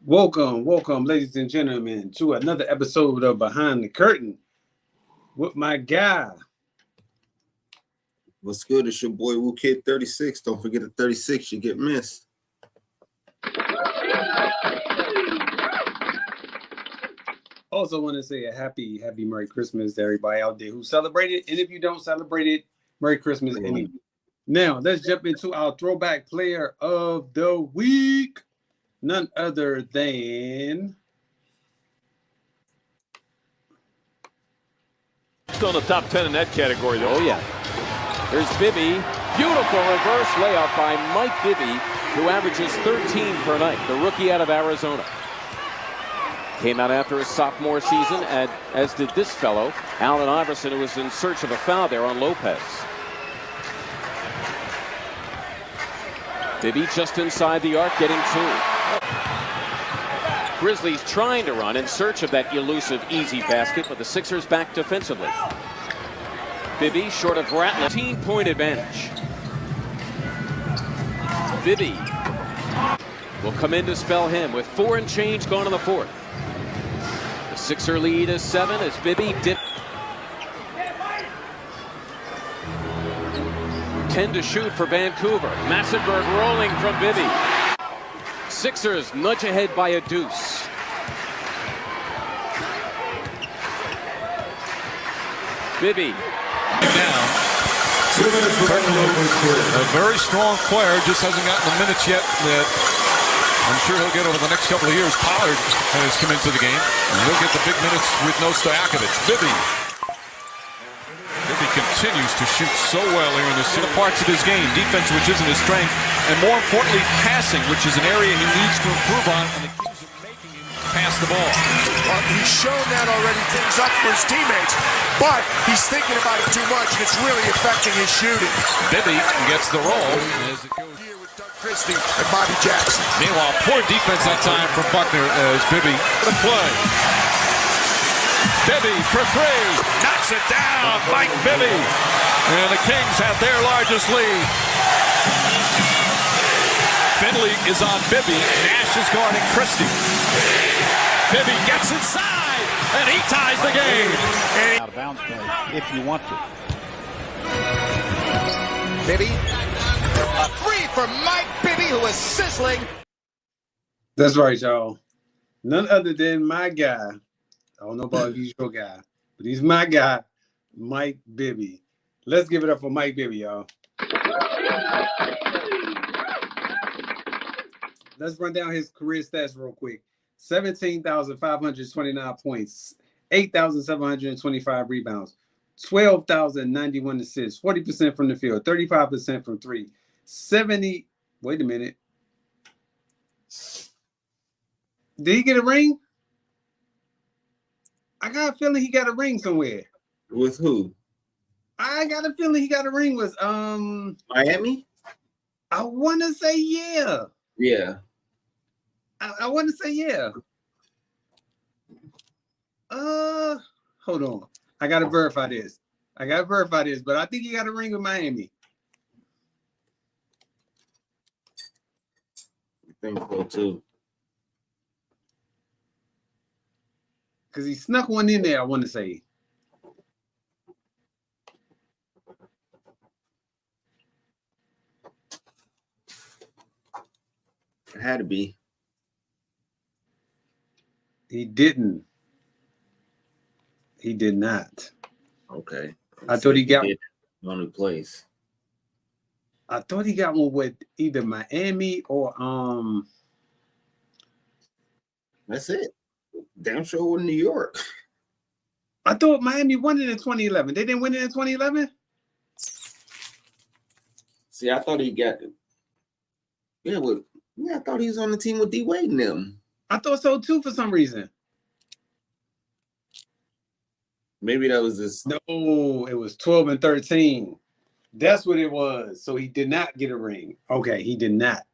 Welcome, ladies and gentlemen, to another episode of Behind the Curtain with my guy. What's good? It's your boy Woo Kid 36. Don't forget the 36, you get missed. Also want to say a happy Merry Christmas to everybody out there who celebrated. And if you don't celebrate it, Merry Christmas anyway. Now, let's jump into our throwback player of the week. None other than... Still in the top 10 in that category, though. Oh, yeah. Here's Bibby. Beautiful reverse layup by Mike Bibby, who averages 13 per night, the rookie out of Arizona. Came out after his sophomore season, as did this fellow, Allen Iverson, who was in search of a foul there on Lopez. Bibby just inside the arc, getting two. Grizzlies trying to run in search of that elusive easy basket, but the Sixers back defensively. Bibby short of Rattler, 18-point advantage. Bibby will come in to spell him with 4 and change gone in the fourth. The Sixer lead is 7 as Bibby dip. 10 to shoot for Vancouver. Massenberg rolling from Bibby. Sixers nudge ahead by a deuce. Bibby. Now, a very strong player, just hasn't gotten the minutes yet that I'm sure he'll get over the next couple of years. Pollard has come into the game, and he'll get the big minutes with no Stojakovic. Bibby continues to shoot so well here in the parts of his game. Defense, which isn't his strength, and more importantly, passing, which is an area he needs to improve on, and the Kings are making him pass the ball. He's shown that already, things up for his teammates, but he's thinking about it too much, and it's really affecting his shooting. Bibby gets the roll as it goes Here with Doug Christie and Bobby Jackson. Meanwhile, poor defense that time from Buckner as Bibby the play. Bibby for three, knocks it down, Mike Bibby. And the Kings have their largest lead. Finley is on Bibby, Nash is guarding Christie. Bibby gets inside, and he ties the game. Out of bounds play, if you want to. Bibby, a three for Mike Bibby, who is sizzling. That's right, y'all. None other than my guy. I don't know about if he's your guy, but he's my guy, Mike Bibby. Let's give it up for Mike Bibby, y'all. Let's run down his career stats real quick. 17,529 points, 8,725 rebounds, 12,091 assists, 40% from the field, 35% from three, 70. Wait a minute. Did he get a ring? I got a feeling he got a ring somewhere. With who? I got a feeling he got a ring with Miami? I want to say yeah. Yeah. I want to say yeah. Hold on. I got to verify this. But I think he got a ring with Miami. I think so too. Because he snuck one in there, I want to say. It had to be. He didn't. He did not. Okay. I thought he got one who plays. I thought he got one with either Miami or That's it. Damn sure in New York. I thought Miami won it in 2011. They didn't win it in 2011? See, I thought he got it. Yeah, I thought he was on the team with D Wade and them. I thought so too for some reason. Maybe that was this. No, it was 12 and 13. That's what it was. So he did not get a ring. Okay, he did not.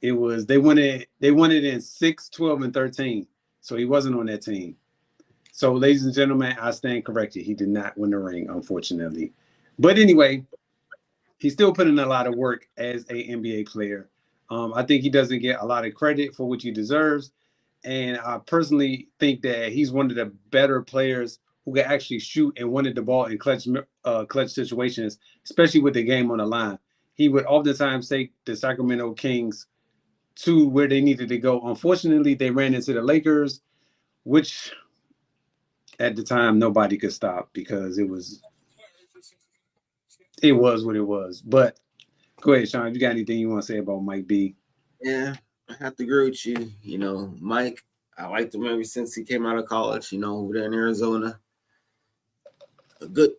It was they won it in 6, 12, and 13. So he wasn't on that team. So, ladies and gentlemen, I stand corrected. He did not win the ring, unfortunately. But anyway, he still put in a lot of work as a NBA player. I think he doesn't get a lot of credit for which he deserves. And I personally think that he's one of the better players who can actually shoot and wanted the ball in clutch situations, especially with the game on the line. He would oftentimes take the Sacramento Kings to where they needed to go. Unfortunately, they ran into the Lakers, which at the time nobody could stop because it was what it was. But go ahead, Sean. If you got anything you want to say about Mike B? Yeah, I have to agree with you. You know, Mike, I liked him ever since he came out of college, you know, over there in Arizona. A good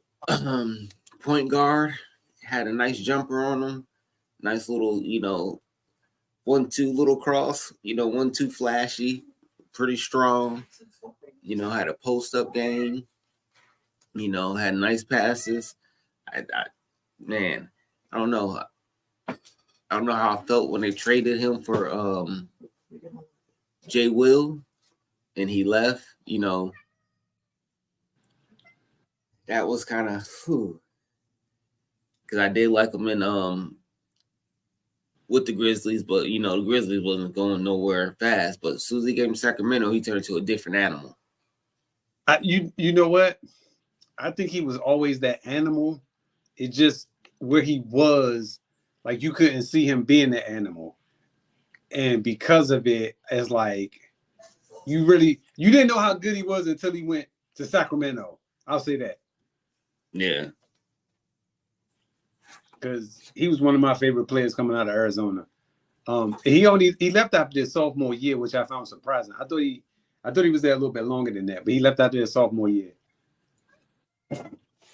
point guard, had a nice jumper on him. Nice little, you know, 1-2 little cross, you know, 1-2 flashy, pretty strong. You know, had a post-up game. You know, had nice passes. Man, I don't know. I don't know how I felt when they traded him for Jay Will and he left. You know, that was kind of because I did like him in with the Grizzlies, but you know the Grizzlies wasn't going nowhere fast. But as soon as he came to Sacramento, he turned into a different animal. You know what? I think he was always that animal. It just where he was, like you couldn't see him being that animal, and because of it, it's like you didn't know how good he was until he went to Sacramento. I'll say that. Yeah. Because he was one of my favorite players coming out of Arizona. He left after his sophomore year, which I found surprising. I thought he was there a little bit longer than that, but he left after his sophomore year.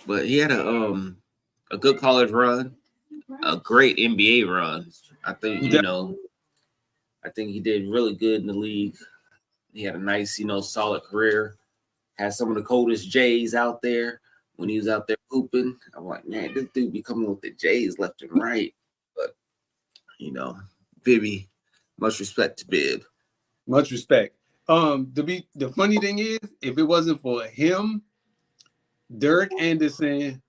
But he had a good college run, a great NBA run. I think, you know, I think he did really good in the league. He had a nice, you know, solid career. Had some of the coldest Jays out there. When he was out there hooping, I'm like, man, this dude be coming with the J's left and right. But, you know, Bibby, much respect to Bib. Much respect. The funny thing is, if it wasn't for him, Derek Anderson,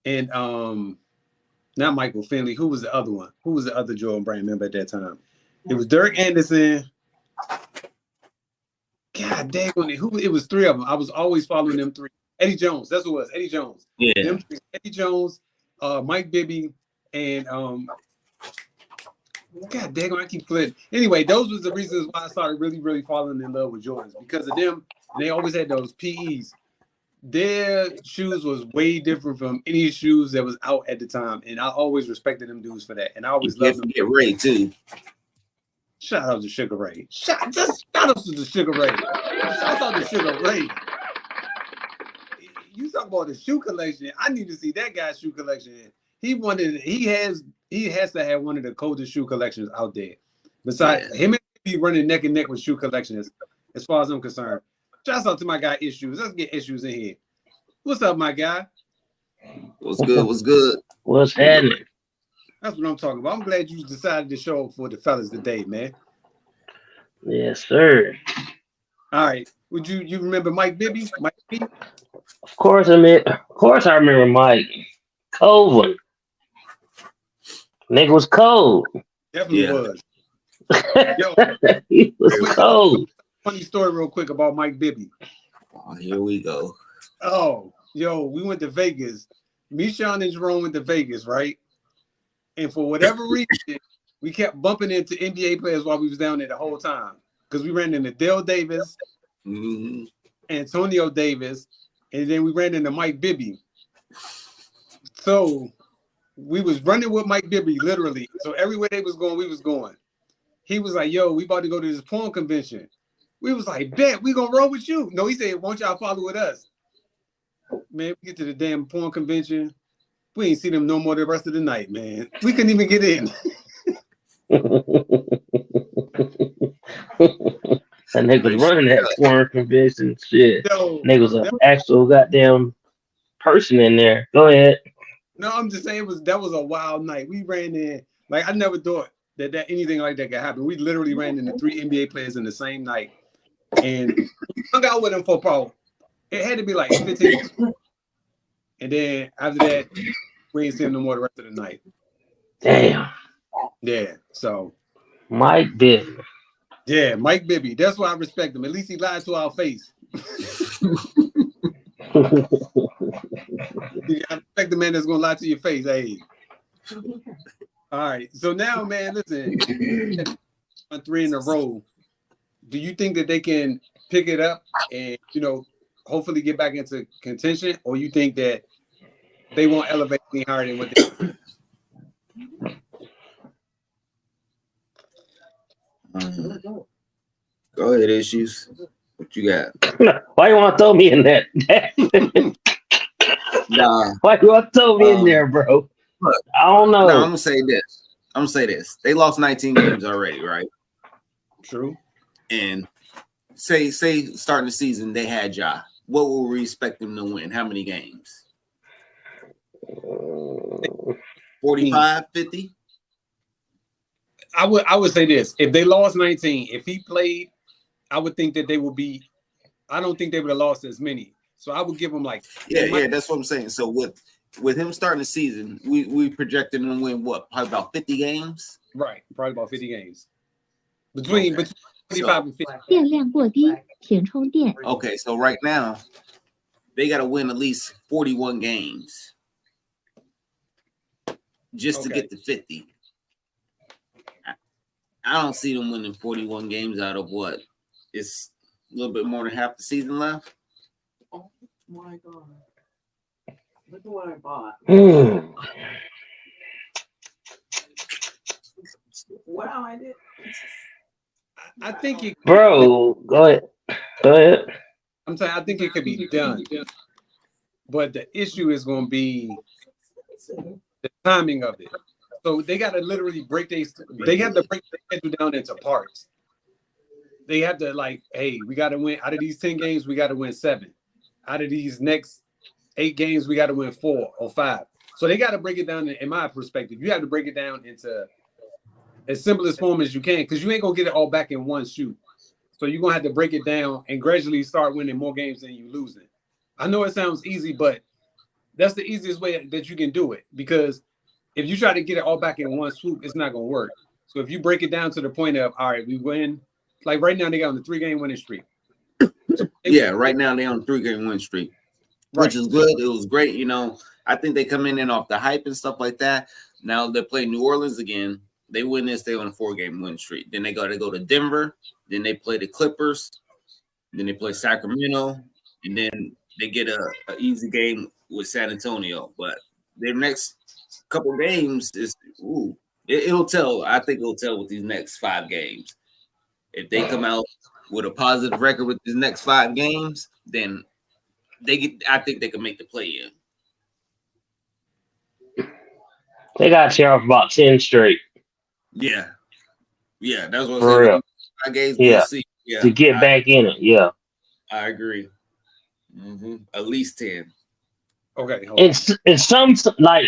and not Michael Finley, who was the other one? Who was the other Jordan Brand member at that time? It was Derek Anderson. God dang it. It was three of them. I was always following them three. Eddie Jones, that's who it was. Eddie Jones. Yeah. Eddie Jones, Mike Bibby, and God dang it, I keep flipping. Anyway, those was the reasons why I started really, really falling in love with Jordans. Because of them, they always had those PEs. Their shoes was way different from any shoes that was out at the time. And I always respected them dudes for that. And I always loved them. Get Ray too. Shout out to Sugar Ray. Shout out to the Sugar Ray. Shout out to Sugar Ray. You talk about the shoe collection. I need to see that guy's shoe collection. He has to have one of the coldest shoe collections out there. Besides him and be running neck and neck with shoe collections, as far as I'm concerned. Shout out to my guy Issues. Let's get Issues in here. What's up, my guy? What's good? What's good? What's happening? That's what I'm talking about. I'm glad you decided to show up for the fellas today, man. Yes, sir. All right. Would you remember Mike Bibby? Mike B? Of course I remember Mike. Cold one. Nigga was cold. Definitely was. Yo, he was cold. Funny story real quick about Mike Bibby. Oh, here we go. Oh, yo, we went to Vegas. Me, Sean, and Jerome went to Vegas, right? And for whatever reason, we kept bumping into NBA players while we was down there the whole time. Because we ran into Dale Davis, Antonio Davis, and then we ran into Mike Bibby. So we was running with Mike Bibby, literally. So everywhere they was going, we was going. He was like, yo, we about to go to this porn convention. We was like, bet, we gonna roll with you. No, he said, won't y'all follow with us? Man, we get to the damn porn convention. We ain't see them no more the rest of the night, man. We couldn't even get in. That nigga was running that porn convention shit. Yo, nigga was an actual goddamn person in there. Go ahead. No, I'm just saying that was a wild night. We ran in, like I never thought that anything like that could happen. We literally ran into 3 NBA players in the same night and hung out with them for probably, it had to be like 15 minutes. And then after that, we ain't seen them no more the rest of the night. Damn. Yeah. So Mike Bibby. yeah, Mike Bibby. That's why I respect him. At least he lied to our face. You gotta respect the man that's gonna lie to your face. Hey. All right. So now, man, listen. 3 in a row. Do you think that they can pick it up and hopefully get back into contention, or you think that they won't elevate any higher than what they? Go ahead, Issues. What you got? Why you want to throw me in that? Nah. Why you want to throw me in there, bro? Look, I don't know. No, I'm gonna say this. They lost 19 games already, right? True. And say starting the season they had Ja. What will we expect them to win? How many games? 45, 50? I would say this. If they lost 19, if he played, I would think that they would be. I don't think they would have lost as many. So I would give them like. Yeah, that's what I'm saying. So with him starting the season, we projected him to win what? Probably about 50 games. Right, probably about 50 games. Between 25 and 50. 电量过低，请充电。 Okay, so right now they got to win at least 41 games just to get to 50. I don't see them winning 41 games out of what? It's a little bit more than half the season left. Oh my God. Look at what I bought. Wow, I did. I think it. Bro, go ahead. I'm saying I think it could be done, but the issue is going to be the timing of it. So they got to literally break their schedule down into parts. They have to hey, we got to win out of these 10 games. We got to win 7. Out of these next 8 games, we got to win 4 or 5. So they got to break it down. In my perspective, you have to break it down into as simple as form as you can, because you ain't gonna get it all back in one shoot. So you're gonna have to break it down and gradually start winning more games than you losing. I know it sounds easy, but that's the easiest way that you can do it, because if you try to get it all back in one swoop, it's not gonna work. So if you break it down to the point of, all right, we win, like right now they got on the 3-game winning streak. Yeah, right now they're on a 3-game win streak, which is good. It was great. I think they come in off the hype and stuff like that. Now they're playing New Orleans again. They win this, they on a 4-game win streak. Then they got to go to Denver. Then they play the Clippers. Then they play Sacramento. And then they get a easy game with San Antonio. But their next couple games is it'll tell. I think it'll tell with these next 5 games. If they come out with a positive record with these next 5 games, then I think they can make the play-in. They got tear off about 10 straight. Yeah, that's what For real. I gave. Yeah, to get back in it. Yeah, I agree. At least 10. Okay, it's some like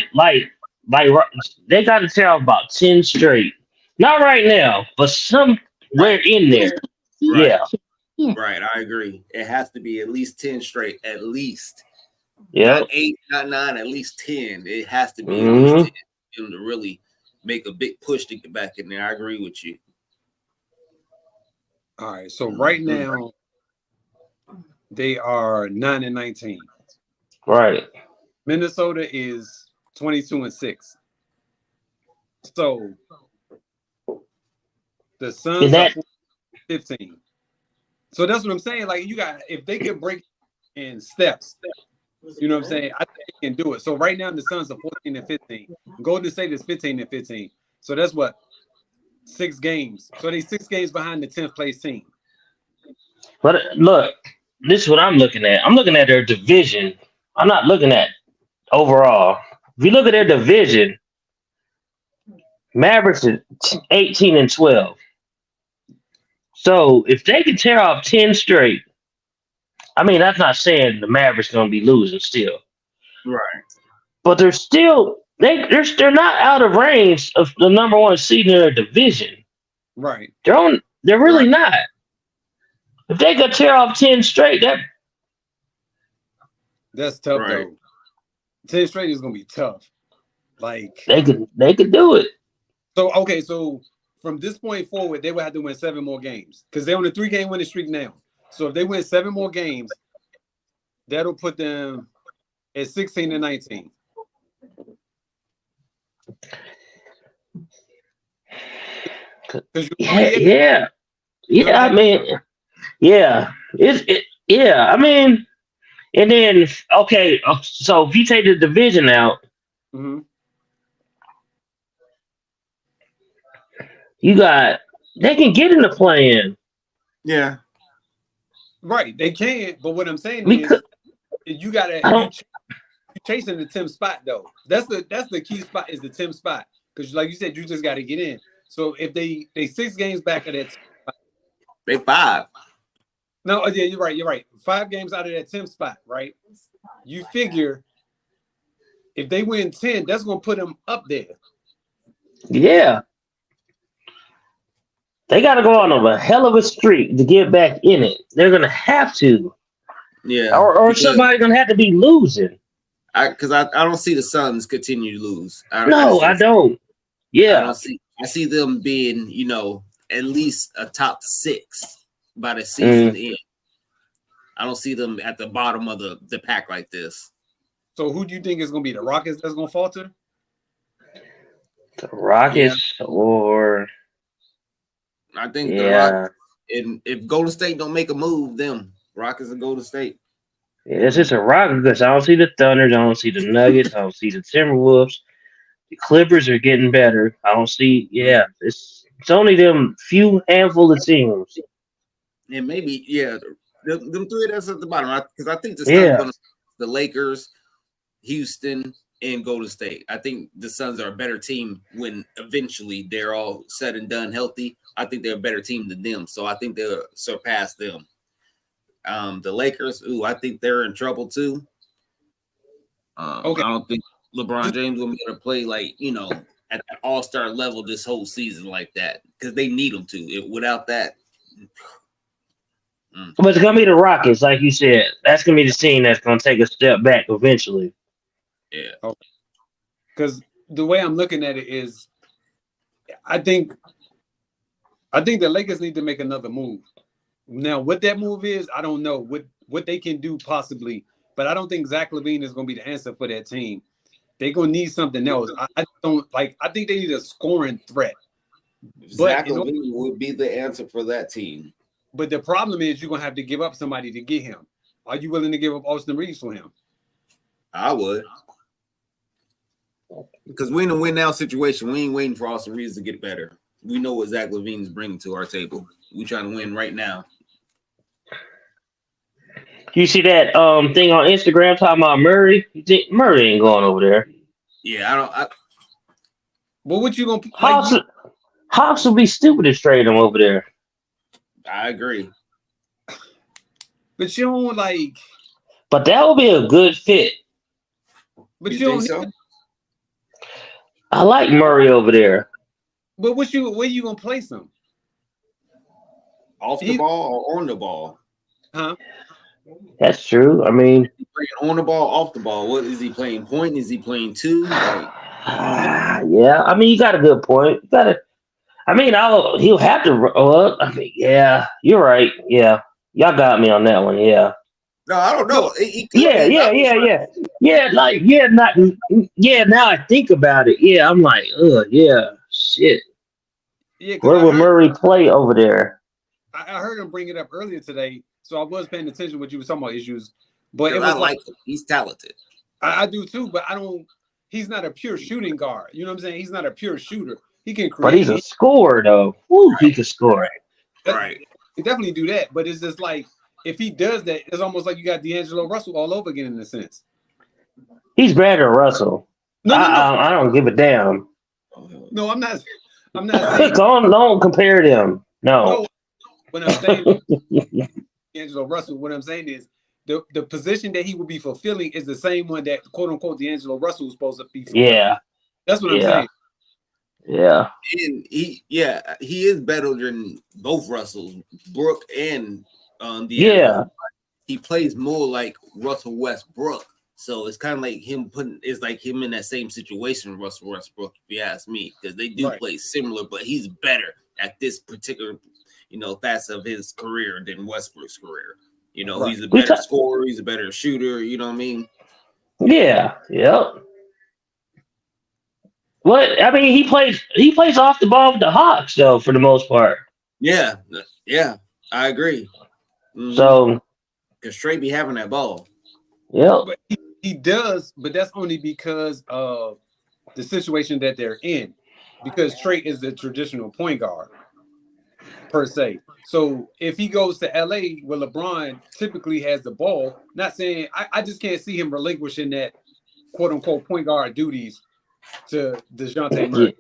they got to tear off about 10 straight. Not right now, but somewhere in there. Right. Yeah, right. I agree. It has to be at least 10 straight. At least. Yeah. Not 8, not 9. At least 10. It has to be at least 10 to really make a big push to get back in there. I agree with you. All right. So right now they are 9-19. Right. Minnesota is 22-6. So the Suns are 15. So that's what I'm saying. Like if they can break in steps, you know what I'm saying? I think they can do it. So right now the Suns are 14-15. Golden State is 15-15. So that's what 6 games. So they 6 games behind the 10th place team. But look, this is what I'm looking at. I'm looking at their division. I'm not looking at overall. If you look at their division, Mavericks is 18-12. So if they can tear off 10 straight, I mean, that's not saying the Mavericks going to be losing still. Right. But they're still they're not out of range of the number 1 seed in their division. Right. They're really not. If they could tear off 10 straight, that's tough though. 10 straight is gonna be tough. Like they could do it. So from this point forward, they would have to win 7 more games because they're on a 3-game winning streak now. So if they win 7 more games, that'll put them at 16-19. Yeah. I mean, yeah. I mean, and then okay. So if you take the division out, you got they can get in the play-in. Yeah. Right, they can. But what I'm saying is, you gotta you're chasing the 10th spot though. That's the key spot is the 10th spot because like you said, you just got to get in. So if they 6 games back of that, they 5. No, yeah, you're right. 5 games out of that 10th spot, right? You figure if they win 10, that's gonna put them up there. Yeah. They got to go on a hell of a streak to get back in it. They're gonna have to. Yeah. Or somebody's gonna have to be losing. Because I don't see the Suns continue to lose. I don't. Yeah. I see them being, at least a top 6 by the season end. I don't see them at the bottom of the pack like this. So who do you think is going to be the Rockets that's going to falter? The Rockets or I think the Rockets. And if Golden State don't make a move, them Rockets and Golden State. Yeah, it's just a Rockets because I don't see the Thunder, I don't see the Nuggets, I don't see the Timberwolves. The Clippers are getting better. I don't see. Yeah, it's only them few handful of teams. And maybe them 3 that's at the bottom because I think the Lakers, Houston, and Golden State. I think the Suns are a better team when eventually they're all said and done healthy. I think they're a better team than them, so I think they'll surpass them. The Lakers, I think they're in trouble too. Okay. I don't think LeBron James will be able to play at that all-star level this whole season like that because they need him to. Without that. But it's gonna be the Rockets, like you said. That's gonna be the team that's gonna take a step back eventually. Yeah. Because the way I'm looking at it is, I think the Lakers need to make another move. Now, what that move is, I don't know what they can do possibly, but I don't think Zach LaVine is going to be the answer for that team. They're going to need something else. I think they need a scoring threat. Zach LaVine would be the answer for that team. But the problem is you're going to have to give up somebody to get him. Are you willing to give up Austin Reeves for him? I would. Because we're in a win-now situation. We ain't waiting for Austin Reeves to get better. We know what Zach LaVine is bringing to our table. We're trying to win right now. You see that thing on Instagram talking about Murray? You think Murray ain't going over there? Yeah, Well, what you gonna? Hawks will be stupid to trade him over there. I agree. But you don't like. But that would be a good fit. But you don't. So? I like Murray over there. But where you gonna place him? Off the ball or on the ball? Huh? That's true. I mean, on the ball, off the ball. What is he playing? Point? Is he playing 2? Yeah. I mean, you got a good point. He'll have to. Yeah, you're right. Yeah, y'all got me on that one. Yeah. No, I don't know. Now I think about it. Yeah, I'm like, shit. Yeah, where would Murray play over there? I heard him bring it up earlier today, so I was paying attention to what you were talking about issues. But I like him. He's talented. I do too, but I don't. He's not a pure shooting guard. You know what I'm saying? He's not a pure shooter. He can create. But he's a scorer, though. Woo, he can score. Right. He definitely do that. But it's just like if he does that, it's almost like you got D'Angelo Russell all over again in a sense. He's better than Russell. No. I don't give a damn. No, I'm not. Saying, don't compare them. No. When I'm saying D'Angelo Russell, what I'm saying is the position that he would be fulfilling is the same one that quote unquote D'Angelo Russell was supposed to be fulfilling. Yeah. That's what I'm saying. Yeah. And he is better than both Russells, Brooke and D'Angelo. Yeah. He plays more like Russell Westbrook. So it's kind of like him in that same situation with Russell Westbrook, if you ask me, because they do play similar, but he's better at this particular, facet of his career than Westbrook's career. He's a better scorer, he's a better shooter, you know what I mean? Yeah, yep. What I mean, he plays off the ball with the Hawks though, for the most part. Yeah, I agree. Mm-hmm. So, because Trey be having that ball. Yeah, but he does, but that's only because of the situation that they're in. Because Trey is the traditional point guard per se. So if he goes to LA where LeBron typically has the ball, not saying I just can't see him relinquishing that quote unquote point guard duties to DeJounte Murray.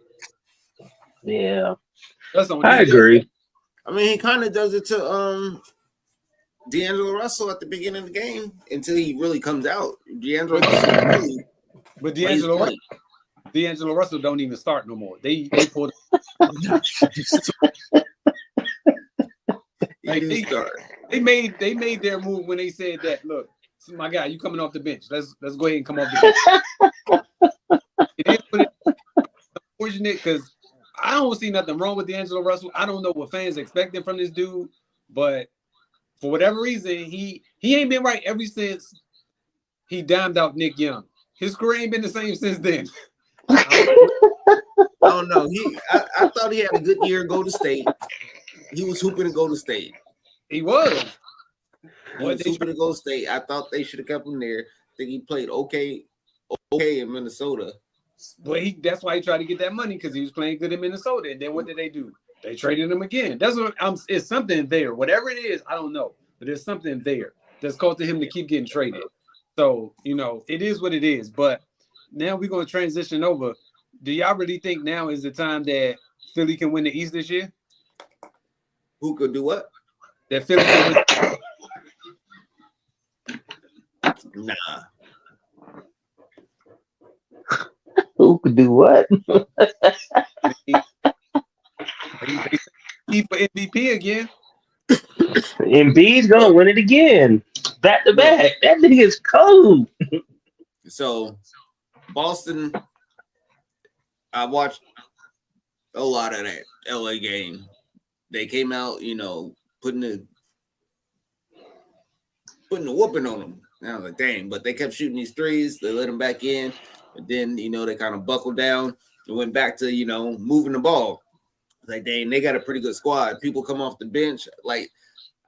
Yeah. That's the only I agree. I mean, he kind of does it to D'Angelo Russell at the beginning of the game until he really comes out. But D'Angelo Russell don't even start no more. They pulled. They made their move when they said that. Look, my guy, you coming off the bench? Let's go ahead and come off the bench. It is unfortunate because I don't see nothing wrong with D'Angelo Russell. I don't know what fans expected from this dude, but for whatever reason, he ain't been right ever since he dimed out Nick Young. His career ain't been the same since then. I don't know. I thought he had a good year at Golden State. He was hooping to Golden State. He was. He was hooping to Golden State. I thought they should have kept him there. I think he played okay in Minnesota. But that's why he tried to get that money because he was playing good in Minnesota. And then what did they do? They traded him again. That's what it's something there. Whatever it is, I don't know. But there's something there that's causing him to keep getting traded. So, it is what it is. But now we're going to transition over. Do y'all really think now is the time that Philly can win the East this year? Who could do what? That Philly can win. Nah. Who could do what? He for MVP again. Embiid's gonna win it again, back to back. That nigga is cold. So, Boston, I watched a lot of that LA game. They came out, putting the whooping on them. And I was like, dang, but they kept shooting these threes. They let them back in. But then, they kind of buckled down and went back to, moving the ball. Like, dang, they got a pretty good squad. People come off the bench. Like,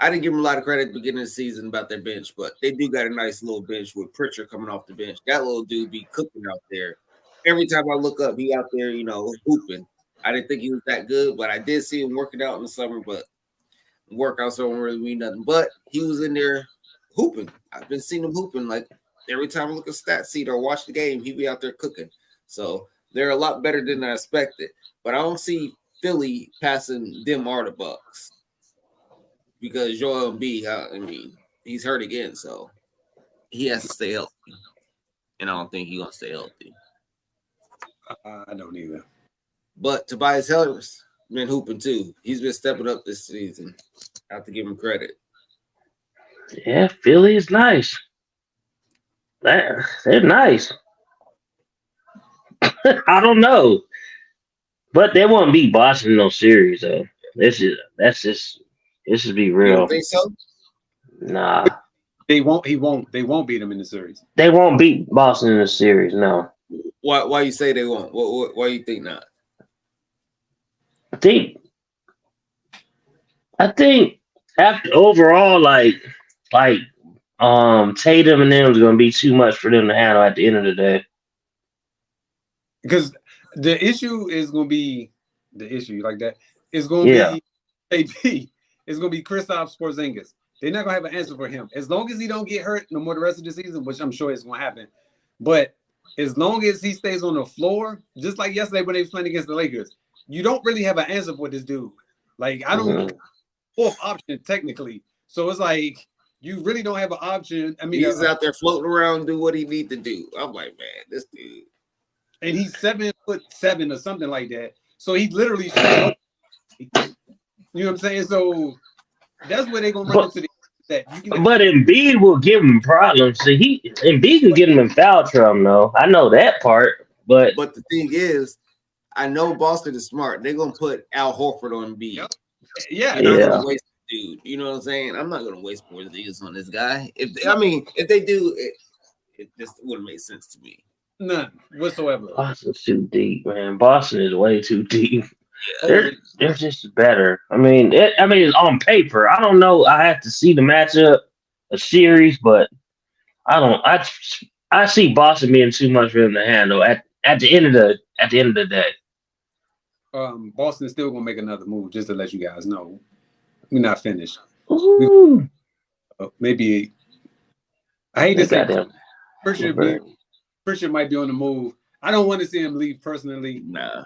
I didn't give them a lot of credit at the beginning of the season about their bench, but they do got a nice little bench with Pritchard coming off the bench. That little dude be cooking out there. Every time I look up, he out there, hooping. I didn't think he was that good, but I did see him working out in the summer, but workouts don't really mean nothing. But he was in there hooping. I've been seeing him hooping. Like, every time I look at stat sheet or watch the game, he be out there cooking. So they're a lot better than I expected. But I don't see Philly passing them or the Bucks because Joel Embiid, he's hurt again, so he has to stay healthy. And I don't think he's going to stay healthy. I don't either. But Tobias Harris been hooping too. He's been stepping up this season. I have to give him credit. Yeah, Philly is nice. They're nice. I don't know. But they won't beat Boston in no series, though. Let's just be real. You don't think so? Nah. They won't beat them in the series. They won't beat Boston in the series, no. Why you say they won't? Why you think not? I think after overall, like Tatum and them is gonna be too much for them to handle at the end of the day. Because the issue is gonna be it's gonna be AP. It's gonna be Kristaps Porzingis. They're not gonna have an answer for him. As long as he don't get hurt no more the rest of the season, which I'm sure is gonna happen. But as long as he stays on the floor, just like yesterday when they was playing against the Lakers, you don't really have an answer for this dude. Like, I don't fourth option technically. So it's like you really don't have an option. I mean, he's out there floating around, do what he need to do. I'm like, man, this dude. And he's 7'7" or something like that. So he literally you know what I'm saying? So that's where they're gonna run into the that. You can But Embiid will give him problems. See, Embiid can get him in foul trouble, though. I know that part, but the thing is, I know Boston is smart. They're gonna put Al Horford on Embiid. yeah, They're not gonna waste the dude. You know what I'm saying? I'm not gonna waste Porzingis on this guy. If they do, it just wouldn't make sense to me. none whatsoever. Boston's too deep, man. Boston is way too deep. Yeah. They're just better. I mean, it's on paper. I don't know. I have to see the matchup, a series, but I don't. I see Boston being too much for them to handle at the end of the day. Boston's still gonna make another move, just to let you guys know. We're not finished. Maybe I hate to say Goddamn. Pritchard might be on the move. I don't want to see him leave personally. Nah.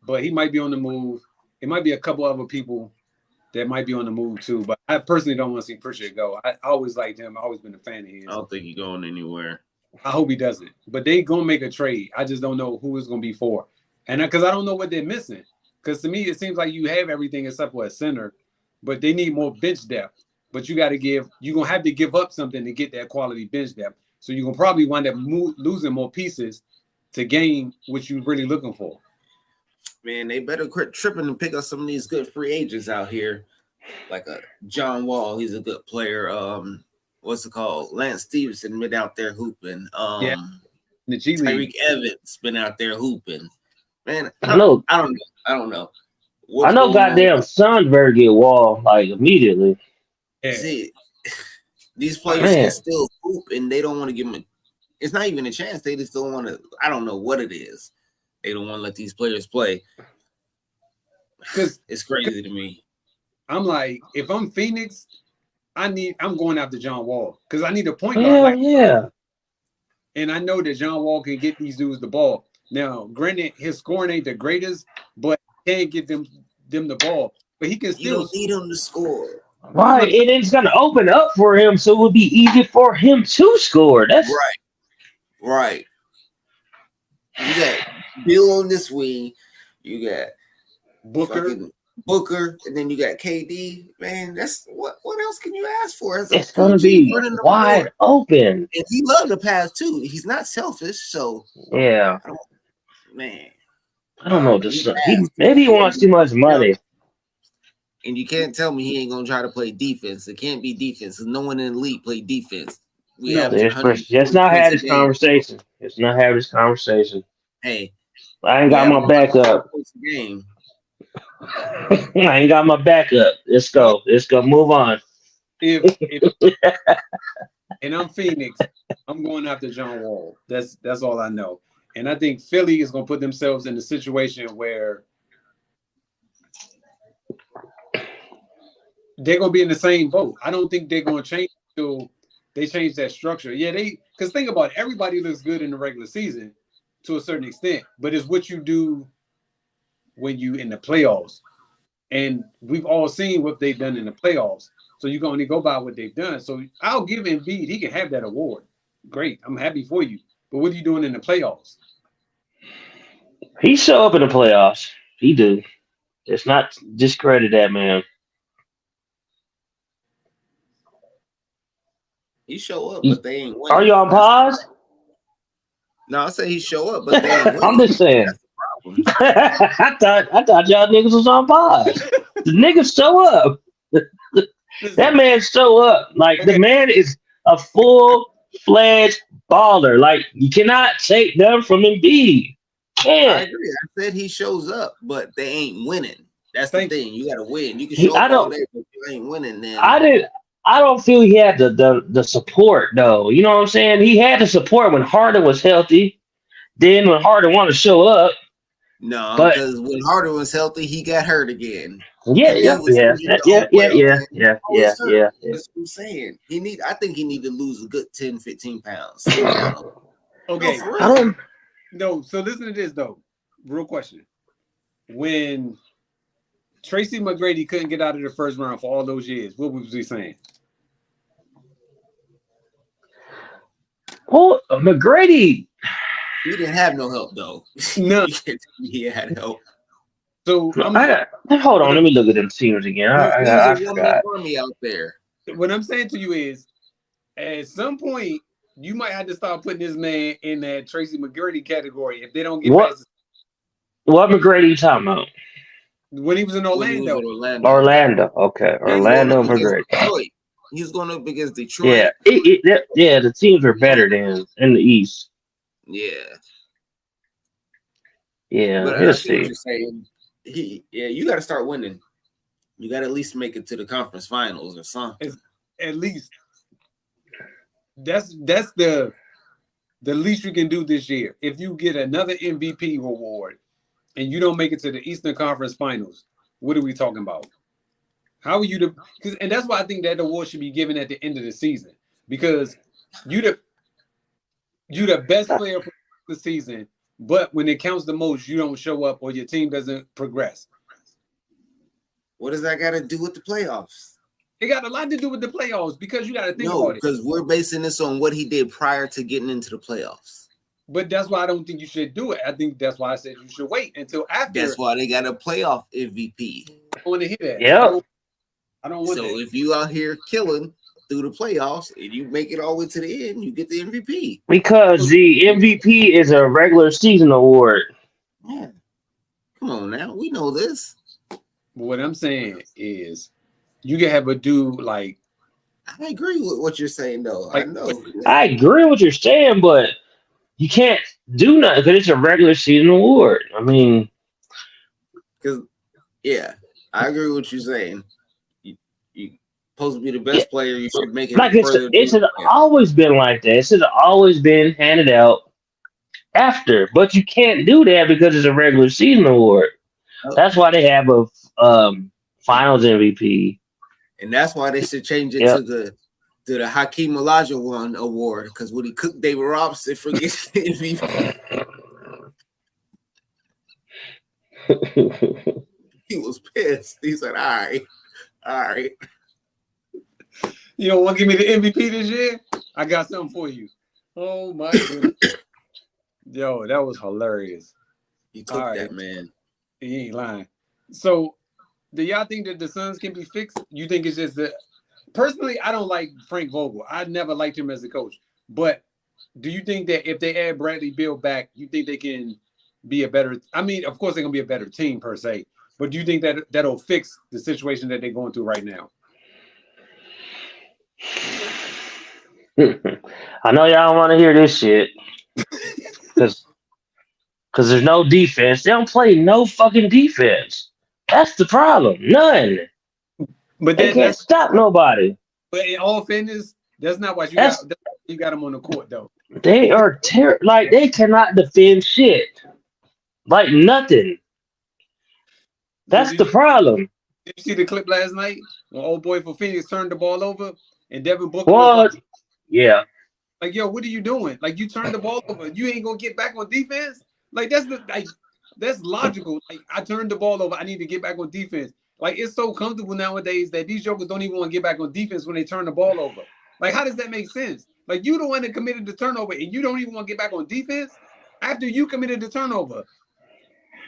But he might be on the move. It might be a couple other people that might be on the move too. But I personally don't want to see Pritchard go. I always liked him. I've always been a fan of his. I don't think he's going anywhere. I hope he doesn't. But they gonna make a trade. I just don't know who it's gonna be for. And because I don't know what they're missing. Because to me, it seems like you have everything except for a center, but they need more bench depth. But you're gonna have to give up something to get that quality bench depth. So you're gonna probably wind up losing more pieces to gain what you're really looking for. Man, they better quit tripping and pick up some of these good free agents out here, like a John Wall. He's a good player. What's it called? Lance Stevenson been out there hooping. The G League. Tyreek Evans been out there hooping. Man, I know. I don't know. I know. Goddamn, Sundberg get Wall like immediately. Yeah. See, these players can still hoop, and they don't want to give them. It's not even a chance. They just don't want to. I don't know what it is. They don't want to let these players play. It's crazy to me. I'm like, if I'm Phoenix, I'm going after John Wall because I need a point guard. Yeah. And I know that John Wall can get these dudes the ball. Now, granted, his scoring ain't the greatest, but he can't get them the ball. But he can still. You don't need him to score. Right, and it's gonna open up for him, so it will be easy for him to score. That's right. You got Bill on this wing. You got Booker, and then you got KD. Man, that's what else can you ask for? It's gonna be wide open. And he loves the pass too. He's not selfish, so yeah. I don't know. Maybe he wants too much money. And you can't tell me he ain't gonna try to play defense. It can't be defense. No one in the league play defense. Let's not have this conversation. Let's not have this conversation. Hey, I ain't got my backup. I ain't got my backup. Let's go. Move on. If and I'm Phoenix, I'm going after John Wall. That's all I know. And I think Philly is gonna put themselves in a situation where they're gonna be in the same boat. I don't think they're gonna change until they change that structure. Yeah, because think about it, everybody looks good in the regular season to a certain extent, but it's what you do when you in the playoffs. And we've all seen what they've done in the playoffs. So you can only go by what they've done. So I'll give Embiid, he can have that award. Great. I'm happy for you. But what are you doing in the playoffs? He show up in the playoffs. He do. It's not discredit that man. He show up, but they ain't winning. Are you on pause? No, I say he show up, but they ain't winning. I'm just saying. I thought y'all niggas was on pause. The niggas show up. That man show up. Like the man is a full-fledged baller. Like you cannot take them from Embiid. Yeah. I agree. I said he shows up, but they ain't winning. That's the thing. You gotta win. You can show up all day, but you ain't winning. Then I don't feel he had the support though. You know what I'm saying? He had the support when Harden was healthy. Then when Harden wanted to show up. No, because when Harden was healthy, he got hurt again. Yeah. That's what I'm saying. I think he need to lose a good 10, 15 pounds. Okay. No, so listen to this though. Real question. When Tracy McGrady couldn't get out of the first round for all those years, what was he saying? Well, McGrady, he didn't have no help though. No, he had help. So hold on, let me look at them teams again. I forgot. Army out there. what I'm saying to you is, at some point, you might have to start putting this man in that Tracy McGrady category if they don't get What past McGrady you talking about? when he was in When he was Orlando. in Orlando. Orlando. Okay. He was going Orlando up against McGrady. Detroit. He was going up against Detroit. Yeah. The teams are better than in the East. Yeah. Yeah. But I We'll see what see. you're saying. You got to start winning. You got to at least make it to the conference finals or something. At least that's the least you can do this year. If you get another MVP award and you don't make it to the Eastern Conference Finals, what are we talking about? How are you and that's why I think that award should be given at the end of the season, because you the best player for the season, but when it counts the most, you don't show up or your team doesn't progress. What does that got to do with the playoffs? It got a lot to do with the playoffs, because you got to think about it. Because we're basing this on what he did prior to getting into the playoffs. But that's why I don't think you should do it. I think that's why I said you should wait until after. That's why they got a playoff MVP. I want to hear that. Yeah. I don't want So that. if you out here killing through the playoffs and you make it all the way to the end, you get the MVP. Because the MVP is a regular season award. Yeah. Come on now. We know this. But what I'm saying is, you can have a dude like. I agree with what you're saying, though. I know. I agree with what you're saying, but you can't do nothing because it's a regular season award. I mean, because I agree with what you're saying. You supposed to be the best player. You should make it. Like it's always been like that. It's always been handed out after, but you can't do that because it's a regular season award. That's why they have a Finals MVP. And that's why they should change it to the Hakeem Olajuwon award, because when he cooked David Robinson for getting MVP, he was pissed. He said, all right. You don't want to give me the MVP this year? I got something for you. Oh my goodness. Yo, that was hilarious. He took that, man. He ain't lying. So, do y'all think that the Suns can be fixed? You think it's just that? Personally, I don't like Frank Vogel. I never liked him as a coach. But do you think that if they add Bradley Beal back, you think they can be a better? I mean, of course, they're gonna be a better team per se. But do you think that that'll fix the situation that they're going through right now? I know y'all don't want to hear this shit because there's no defense. They don't play no fucking defense. That's the problem. None. But they can't stop nobody. But in all fairness, that's not what you got. You got them on the court though. They are like they cannot defend shit. Like nothing. That's the problem. Did you see the clip last night when old boy for Phoenix turned the ball over and Devin Booker? What? Yeah. Like, yo, what are you doing? Like, you turned the ball over. You ain't gonna get back on defense. Like, that's logical. Like, I turned the ball over. I need to get back on defense. Like, it's so comfortable nowadays that these jokers don't even want to get back on defense when they turn the ball over. Like, how does that make sense? Like, you the one that committed the turnover and you don't even want to get back on defense after you committed the turnover.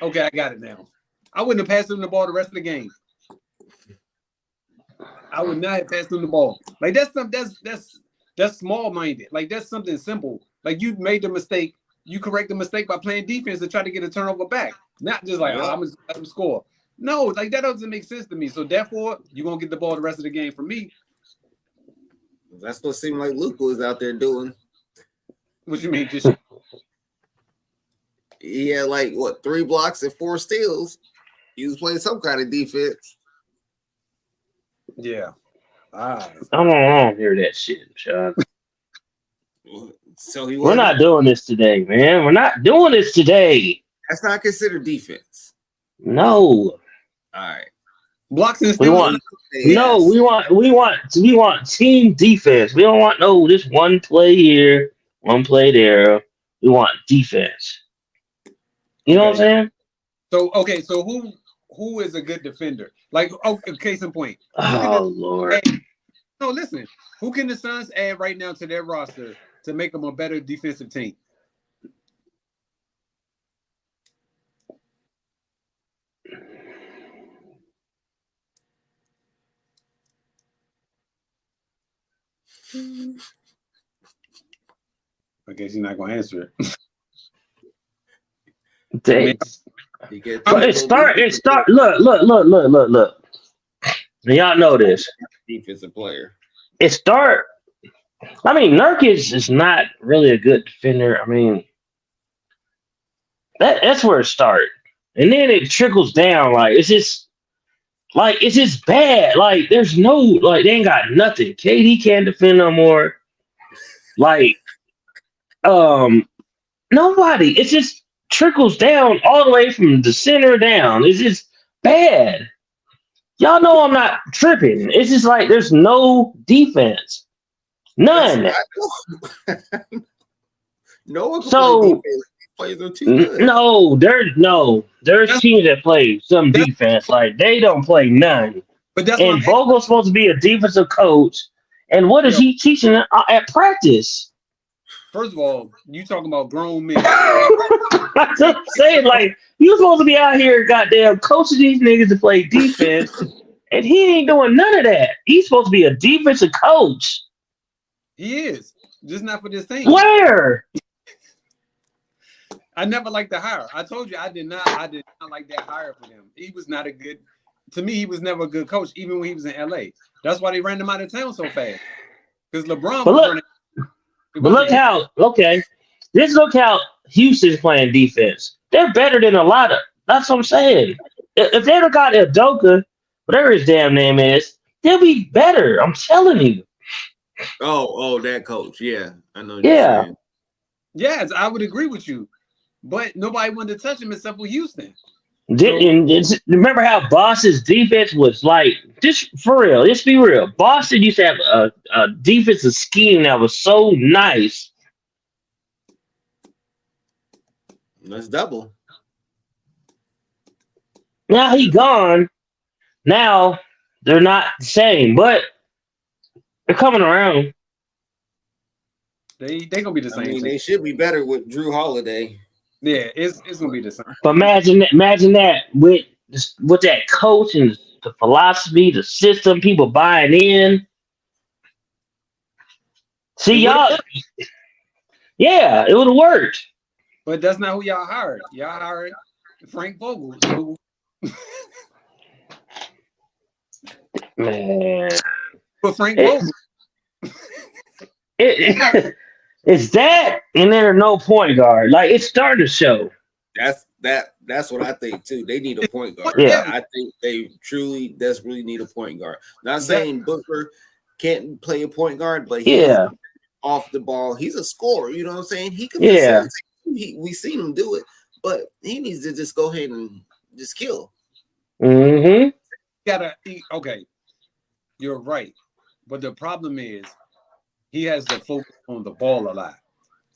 Okay, I got it now. I wouldn't have passed him the ball the rest of the game. I would not have passed him the ball. Like, that's small-minded. Like, that's something simple. Like, you made the mistake. You correct the mistake by playing defense to try to get a turnover back. Not just like, I'm going to let him score. No, like, that doesn't make sense to me. So, therefore, you're going to get the ball the rest of the game from me. That's what it seemed like Luka was out there doing. What you mean? Just he had, 3 blocks and 4 steals. He was playing some kind of defense. Yeah. I don't hear that shit, Sean. So we're not doing this today, man. We're not doing this today. That's not considered defense. No. All right. Blocks and steals. We want team defense. We don't want this one play here, one play there. We want defense. You know what I'm saying? So who is a good defender? Like, case in point. Oh, Lord. No, listen. Who can the Suns add right now to their roster to make them a better defensive team? I guess you're not gonna answer it. Dang. But it start. Look. And y'all know this. Defensive player. It start. I mean, Nurkic is not really a good defender. I mean, that's where it starts, and then it trickles down. It's just bad. There's no they ain't got nothing. KD can't defend no more. Nobody. It just trickles down all the way from the center down. It's just bad. Y'all know I'm not tripping. It's just there's no defense. None. No one can So play defense. These players are too good. There's teams that play some defense. They don't play none. But that's and Vogel's supposed to be a defensive coach. And what is he teaching at practice? First of all, you talking about grown men. I'm just saying, you supposed to be out here, goddamn, coaching these niggas to play defense, and he ain't doing none of that. He's supposed to be a defensive coach. He is, just not for this thing. Where? I never liked the hire. I told you I did not like that hire for them. He was not a good. To me, he was never a good coach, even when he was in LA. That's why they ran him out of town so fast. Because LeBron was running. But look how Houston's playing defense. They're better than a lot of. That's what I'm saying. If they'd have got Udoka, whatever his damn name is, they'll be better. I'm telling you. Oh, that coach. Yeah, I know. Yeah. Yes, I would agree with you, but nobody wanted to touch him except for Houston. Remember how Boston's defense was just for real. Let's be real. Boston used to have a defensive scheme that was so nice. Let's double. Now he gone. Now they're not the same, but they're coming around. They gonna be the same. I mean, they should be better with Drew Holiday. Yeah, it's gonna be the same. But imagine that with that coach and the philosophy, the system, people buying in. See y'all. Yeah, it would have worked. But that's not who y'all hired. Y'all hired Frank Vogel. So. Man. But Frank Vogel. It's that, and there's no point guard. It's starting to show. That's what I think too. They need a point guard. Yeah. I think they truly desperately need a point guard. Not saying Booker can't play a point guard, but he's off the ball. He's a scorer. You know what I'm saying? He can. Yeah. We've seen him do it, but he needs to just go ahead and just kill. Mm-hmm. Okay, you're right, but the problem is he has to focus on the ball a lot,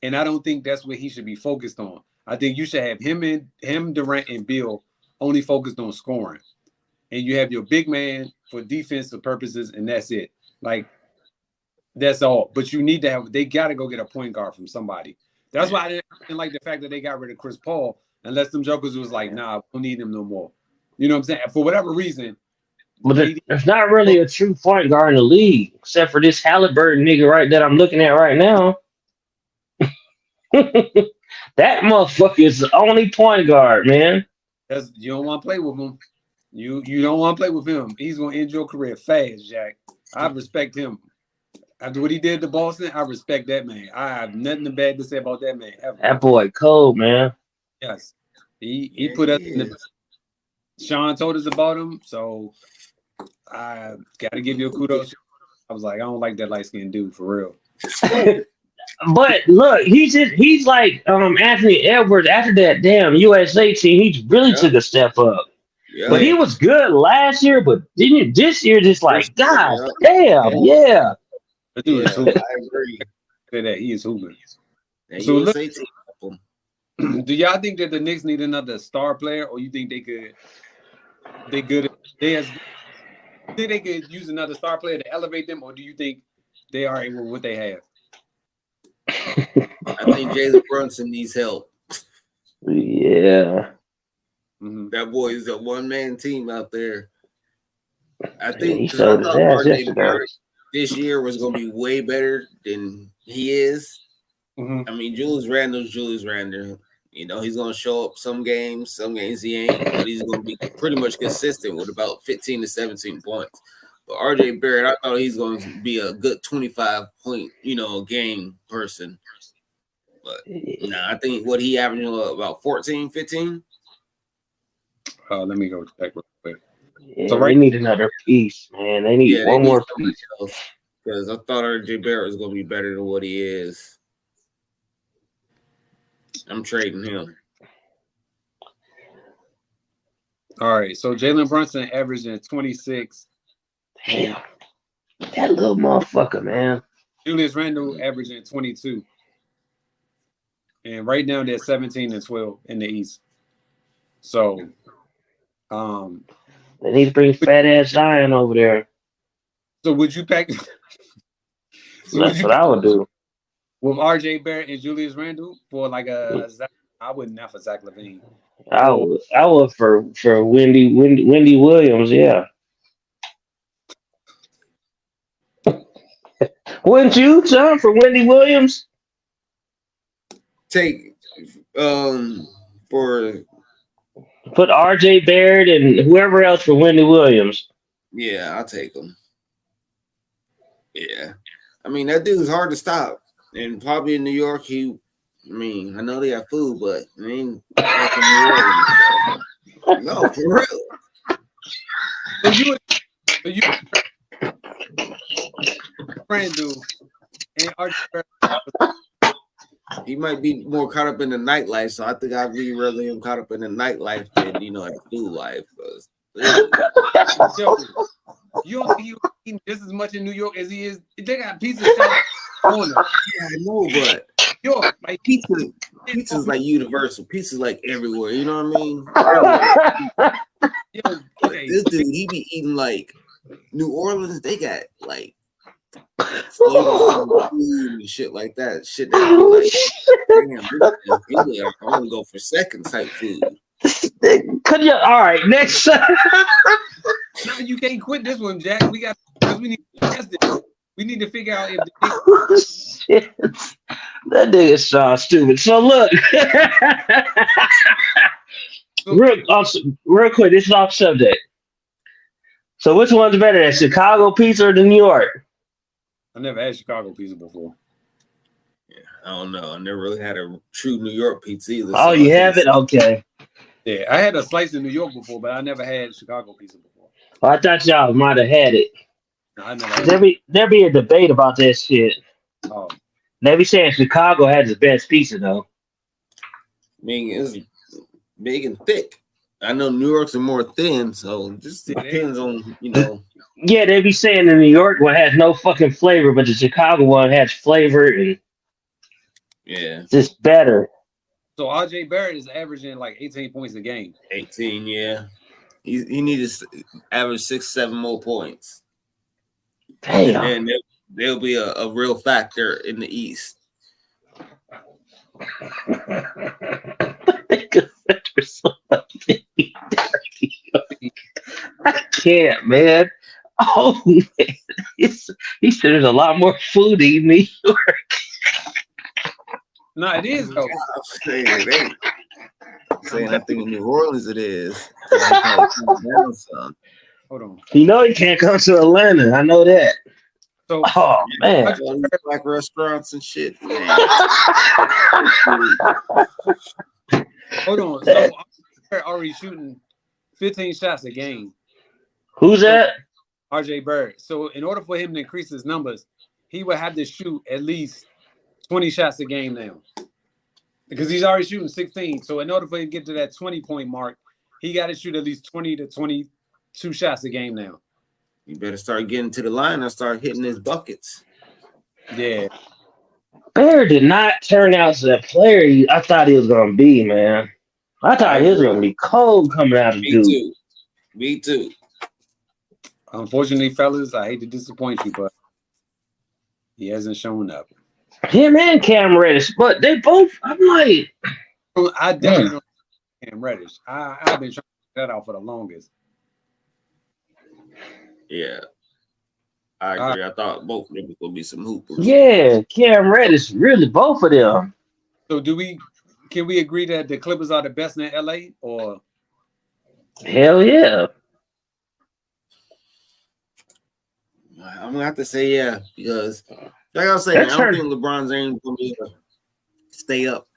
and I don't think that's what he should be focused on. I think you should have him, Durant, and Bill only focused on scoring, and you have your big man for defensive purposes, and that's it. That's all. But you need to they got to go get a point guard from somebody. That's why I didn't like the fact that they got rid of Chris Paul, unless them jokers was nah, we don't need him no more. You know what I'm saying? For whatever reason. But there's not really a true point guard in the league, except for this Halliburton nigga that I'm looking at right now. That motherfucker is the only point guard, man. You don't want to play with him. You don't want to play with him. He's going to end your career fast, Jack. I respect him. After what he did to Boston, I respect that man. I have nothing bad to say about that man ever. That boy cold, man. Yes. He put us in the Sean told us about him, so I gotta give you a kudos. I was like, I don't like that light-skinned dude for real. But look, he's like Anthony Edwards after that damn USA team. He really took a step up. Yeah. But he was good last year, but this year just God damn, yeah. The dude is hooping. I agree. Say that he is hooping. So look, do y'all think that the Knicks need another star player, or you think they could use another star player to elevate them, or do you think they are able with what they have? I think Jalen Brunson needs help. Yeah. Mm-hmm. That boy is a one-man team out there. I think this year was going to be way better than he is. Mhm. I mean, Julius Randle's Julius Randle. You know, he's going to show up some games he ain't, but he's going to be pretty much consistent with about 15 to 17 points. But RJ Barrett, I thought he's going to be a good 25-point, game person. But I think what he averaging about 14, 15. Let me go check real quick. Yeah, so they need another piece, man. They need one more piece. Because I thought RJ Barrett was going to be better than what he is. I'm trading him. All right, so Jalen Brunson averaging 26. Damn, that little motherfucker, man. Julius Randle averaging 22. And right now they're 17 and 12 in the East. So, they need to bring fat ass Zion over there. So would you pack? That's what I would do. With RJ Barrett and Julius Randle for like I wouldn't have for Zach LaVine. I would for Wendy Williams, yeah. Wouldn't you, son, for Wendy Williams? Take for put RJ Barrett and whoever else for Wendy Williams. Yeah, I'll take him. Yeah. I mean, that dude's hard to stop. And probably in New York, I know they have food, but they ain't like in New Orleans. No, for real. So you Randle and RJ he might be more caught up in the nightlife, so I think I'd be rather him caught up in the nightlife than the food life. Yo, you don't think he eating just as much in New York as he is? They got pizza shops on them. Yeah, I know, but like pizza's like universal. Pizza's like everywhere. You know what I mean? Yo, okay. This dude, he be eating like New Orleans. They got like food and shit like that. Shit that be like, damn, I want to go for second type food. Could you? All right, next. No, you can't quit this one, Jack. We need to test it. We need to figure out if shit. That nigga's so stupid. So look, real quick, this is off subject. So which one's better, that Chicago pizza or the New York? I never had Chicago pizza before. Yeah, I don't know. I never really had a true New York pizza either. Oh, you haven't? Okay. Yeah, I had a slice in New York before, but I never had Chicago pizza before. Oh, I thought y'all might have had it. No, I never had it. There be a debate about that shit. Oh. They be saying Chicago has the best pizza though. I mean, it's big and thick. I know New York's are more thin, so it just depends on, Yeah, they be saying the New York one has no fucking flavor, but the Chicago one has flavor and just better. So RJ Barrett is averaging like 18 points a game. 18, yeah. He needs to average 6-7 more points. Damn. And they'll be a real factor in the East. I can't, man. Oh, man. He said there's a lot more food in New York. No, it is though. Saying I think in New Orleans it is. Hold on. He can't come to Atlanta. I know that. So, man, black restaurants and shit. Hold on. So they're already shooting 15 shots a game. Who's that? RJ Barrett. So in order for him to increase his numbers, he would have to shoot at least 20 shots a game now. Because he's already shooting 16. So in order for him to get to that 20-point mark, he got to shoot at least 20 to 22 shots a game now. You better start getting to the line and start hitting his buckets. Yeah. Barrett did not turn out to that player I thought he was going to be, man. I thought he was going to be cold coming out of the dude. Me too. Unfortunately, fellas, I hate to disappoint you, but he hasn't shown up. Him and Cam Reddish, but they both, I'm like. I definitely don't know Cam Reddish. I've been trying to figure that out for the longest. Yeah. I agree. I thought both of them would be some hoopers. Yeah, Cam Reddish, really both of them. So can we agree that the Clippers are the best in LA or? Hell yeah. I'm gonna have to say yeah, because like I was saying, I don't think LeBron James gonna be able to stay up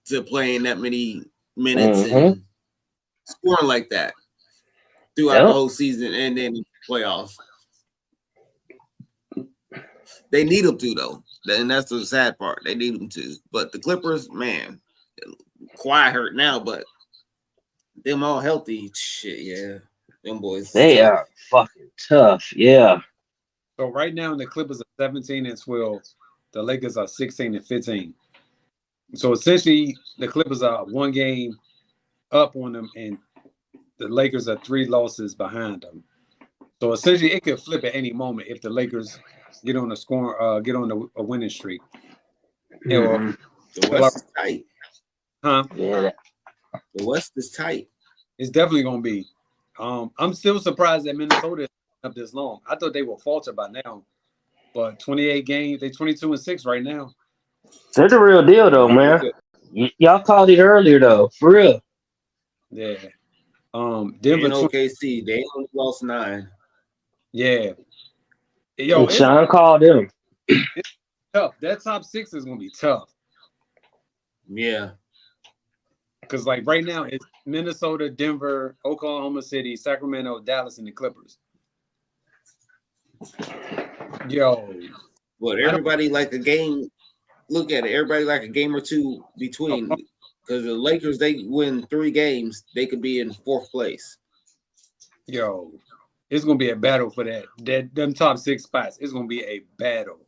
to playing that many minutes and scoring like that throughout the whole season and then playoffs. They need him to though, and that's the sad part. They need him to. But the Clippers, man, Kawhi hurt now, but them all healthy, shit, yeah, them boys. They are fucking tough, yeah. So right now the Clippers are 17-12, the Lakers are 16-15. So essentially, the Clippers are 1 game up on them, and the Lakers are 3 losses behind them. So essentially, it could flip at any moment if the Lakers get on a winning streak. The West is tight. Huh? Yeah. The West is tight. It's definitely gonna be. I'm still surprised that Minnesota is up this long. I thought they would falter by now, but 28 games, they 22-6 right now. They're the real deal, though, man. Y'all called it earlier, though, for real. Yeah. Denver and OKC, they only lost 9. Yeah. Yo, Sean called them. It's tough. That top 6 is gonna be tough. Yeah. Because like right now, it's Minnesota, Denver, Oklahoma City, Sacramento, Dallas, and the Clippers. Yo. But everybody like a game. Look at it. Everybody like a game or two between. Because the Lakers, they win 3 games, they could be in 4th place. Yo, it's gonna be a battle for them top 6 spots. It's gonna be a battle.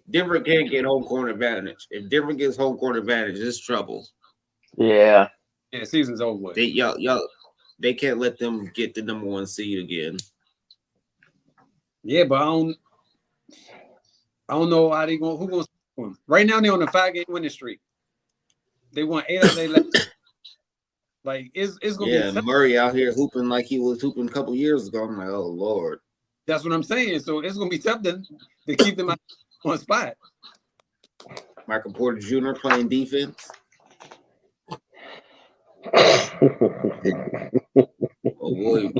Denver can't get home court advantage. If Denver gets home court advantage, it's trouble. Yeah. Yeah, season's over with. They can't let them get the number 1 seed again. Yeah, but I don't know how who gonna score them. Right now they're on a 5-game winning streak. They won 8 out of 8 last. Like it's gonna be Murray out here hooping like he was hooping a couple years ago. I'm like, oh Lord. That's what I'm saying. So it's gonna be tough to keep them on spot. Michael Porter Jr. playing defense. Oh boy.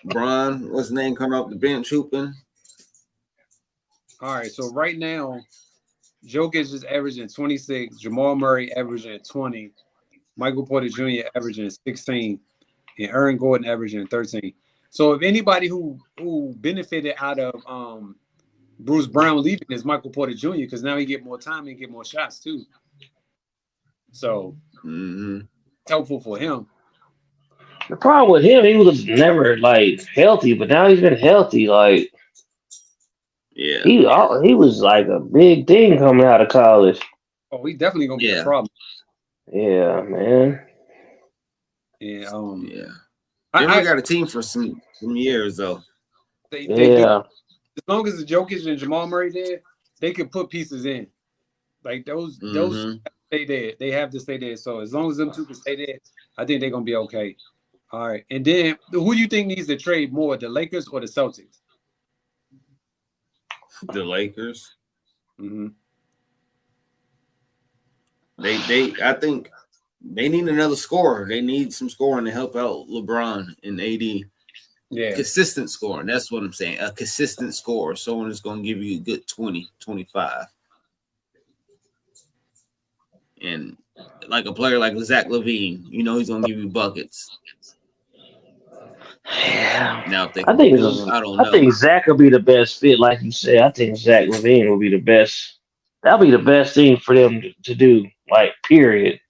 Bron, what's his name, coming off the bench hooping? All right, so right now, Jokic is averaging 26, Jamal Murray averaging 20, Michael Porter Jr. averaging 16, and Aaron Gordon averaging 13. So if anybody who benefited out of Bruce Brown leaving is Michael Porter Jr. because now he get more time and get more shots too. So helpful for him. The problem with him, he was never like healthy, but now he's been healthy. Like, yeah, he was like a big thing coming out of college. Oh, he definitely gonna be a problem. Yeah, man. Yeah, Denver got a team for some years though. They do. As long as the Jokic and Jamal Murray there, they can put pieces in. Like those stay there. They have to stay there. So as long as them two can stay there, I think they're gonna be okay. All right. And then who do you think needs to trade more, the Lakers or the Celtics? The Lakers. Mm-hmm. I think they need another scorer. They need some scoring to help out LeBron and AD. Yeah. Consistent scoring. That's what I'm saying. A consistent scorer. Someone is going to give you a good 20, 25. And like a player like Zach LaVine, you know he's going to give you buckets. Now, I think Zach will be the best fit, like you said. I think Zach LaVine will be the best. That'll be the best thing for them to do, like, period.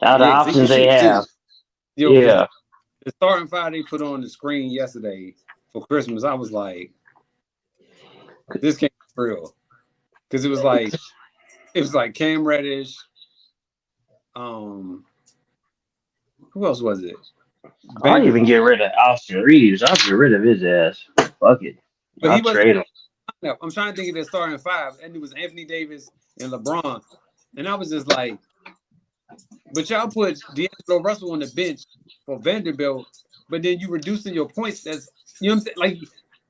Out of the options they have. The starting 5 they put on the screen yesterday for Christmas, I was like, this can't be real. Because it was like Cam Reddish. Who else was it? I didn't even get rid of Austin Reeves. I'll get rid of his ass. Fuck it. I'll trade him. I'm trying to think of the starting 5, and it was Anthony Davis and LeBron. And I was just like, But y'all put D'Angelo Russell on the bench for Vanderbilt, but then you reducing your points. That's, you know what I'm saying? Like,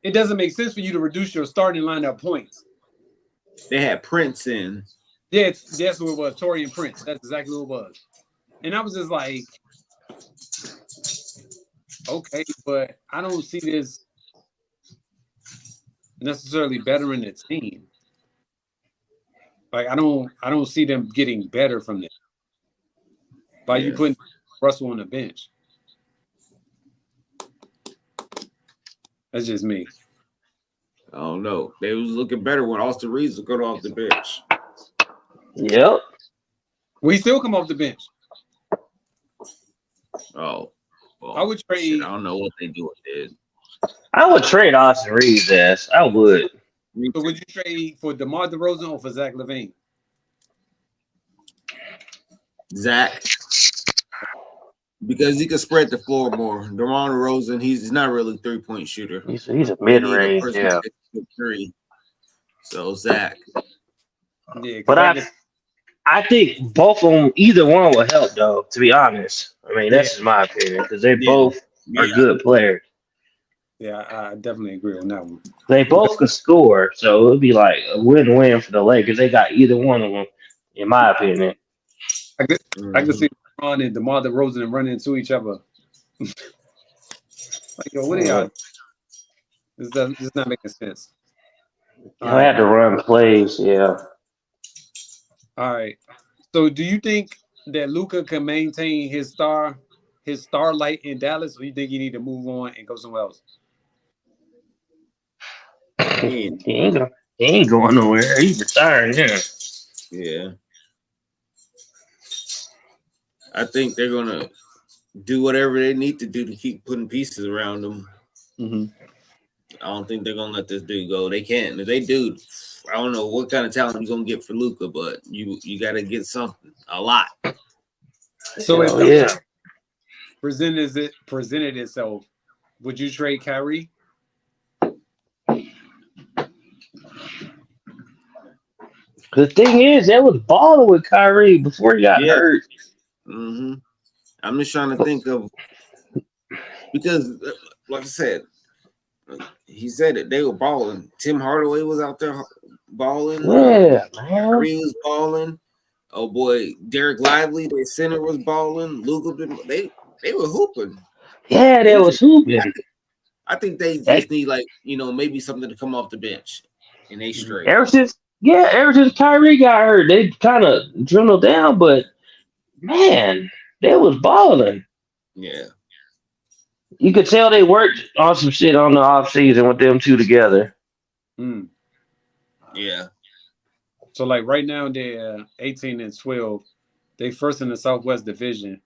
it doesn't make sense for you to reduce your starting lineup points. They had Prince in. Yeah, that's who it was. Torian Prince. That's exactly who it was. And I was just like, okay, but I don't see this necessarily bettering the team. Like, I don't see them getting better from this by you putting Russell on the bench. That's just me. I don't know. They was looking better when Austin Reeves was going off the bench. Yep. We still come off the bench. Oh. Well, I would trade. I don't know what they do with it. I would trade Austin Reeves' ass. I would. So would you trade for DeMar DeRozan or for Zach LaVine? Zach. Because he can spread the floor more. DeMar DeRozan, he's not really a 3-point shooter. He's a mid-range, yeah. Three. So Zach. Yeah, but I think both of them, either one will help, though, to be honest. I mean, that's just my opinion, because they both are good players. Yeah, I definitely agree on that one. They both can score, so it would be like a win-win for the Lakers. They got either one of them, in my opinion. I could see LeBron and DeMar DeRozan running into each other. Like, yo, what are y'all? This is not making sense. I had to run plays, yeah. All right. So, do you think that Luka can maintain his starlight in Dallas, or you think he need to move on and go somewhere else? He ain't going nowhere. He's retiring, yeah. Yeah. I think they're gonna do whatever they need to do to keep putting pieces around them. Mm-hmm. I don't think they're gonna let this dude go. They can't. If they do, I don't know what kind of talent you're gonna get for Luka, but you got to get something, a lot. So presented itself, would you trade Kyrie? The thing is, they was balling with Kyrie before he got hurt. Mm-hmm. I'm just trying to think of, because, like I said, he said it. They were balling. Tim Hardaway was out there balling. Yeah, man. Kyrie was balling. Oh boy, Derek Lively, their center, was balling. Luka, they were hooping. Yeah, they was hooping. I think they just need, like, maybe something to come off the bench, and they straight. Ever since Kyrie got hurt, they kind of dwindled down, but man, they was balling. Yeah. You could tell they worked on some shit on the offseason with them two together. Mm. Yeah. So, like, right now, they're 18-12. They first in the Southwest Division.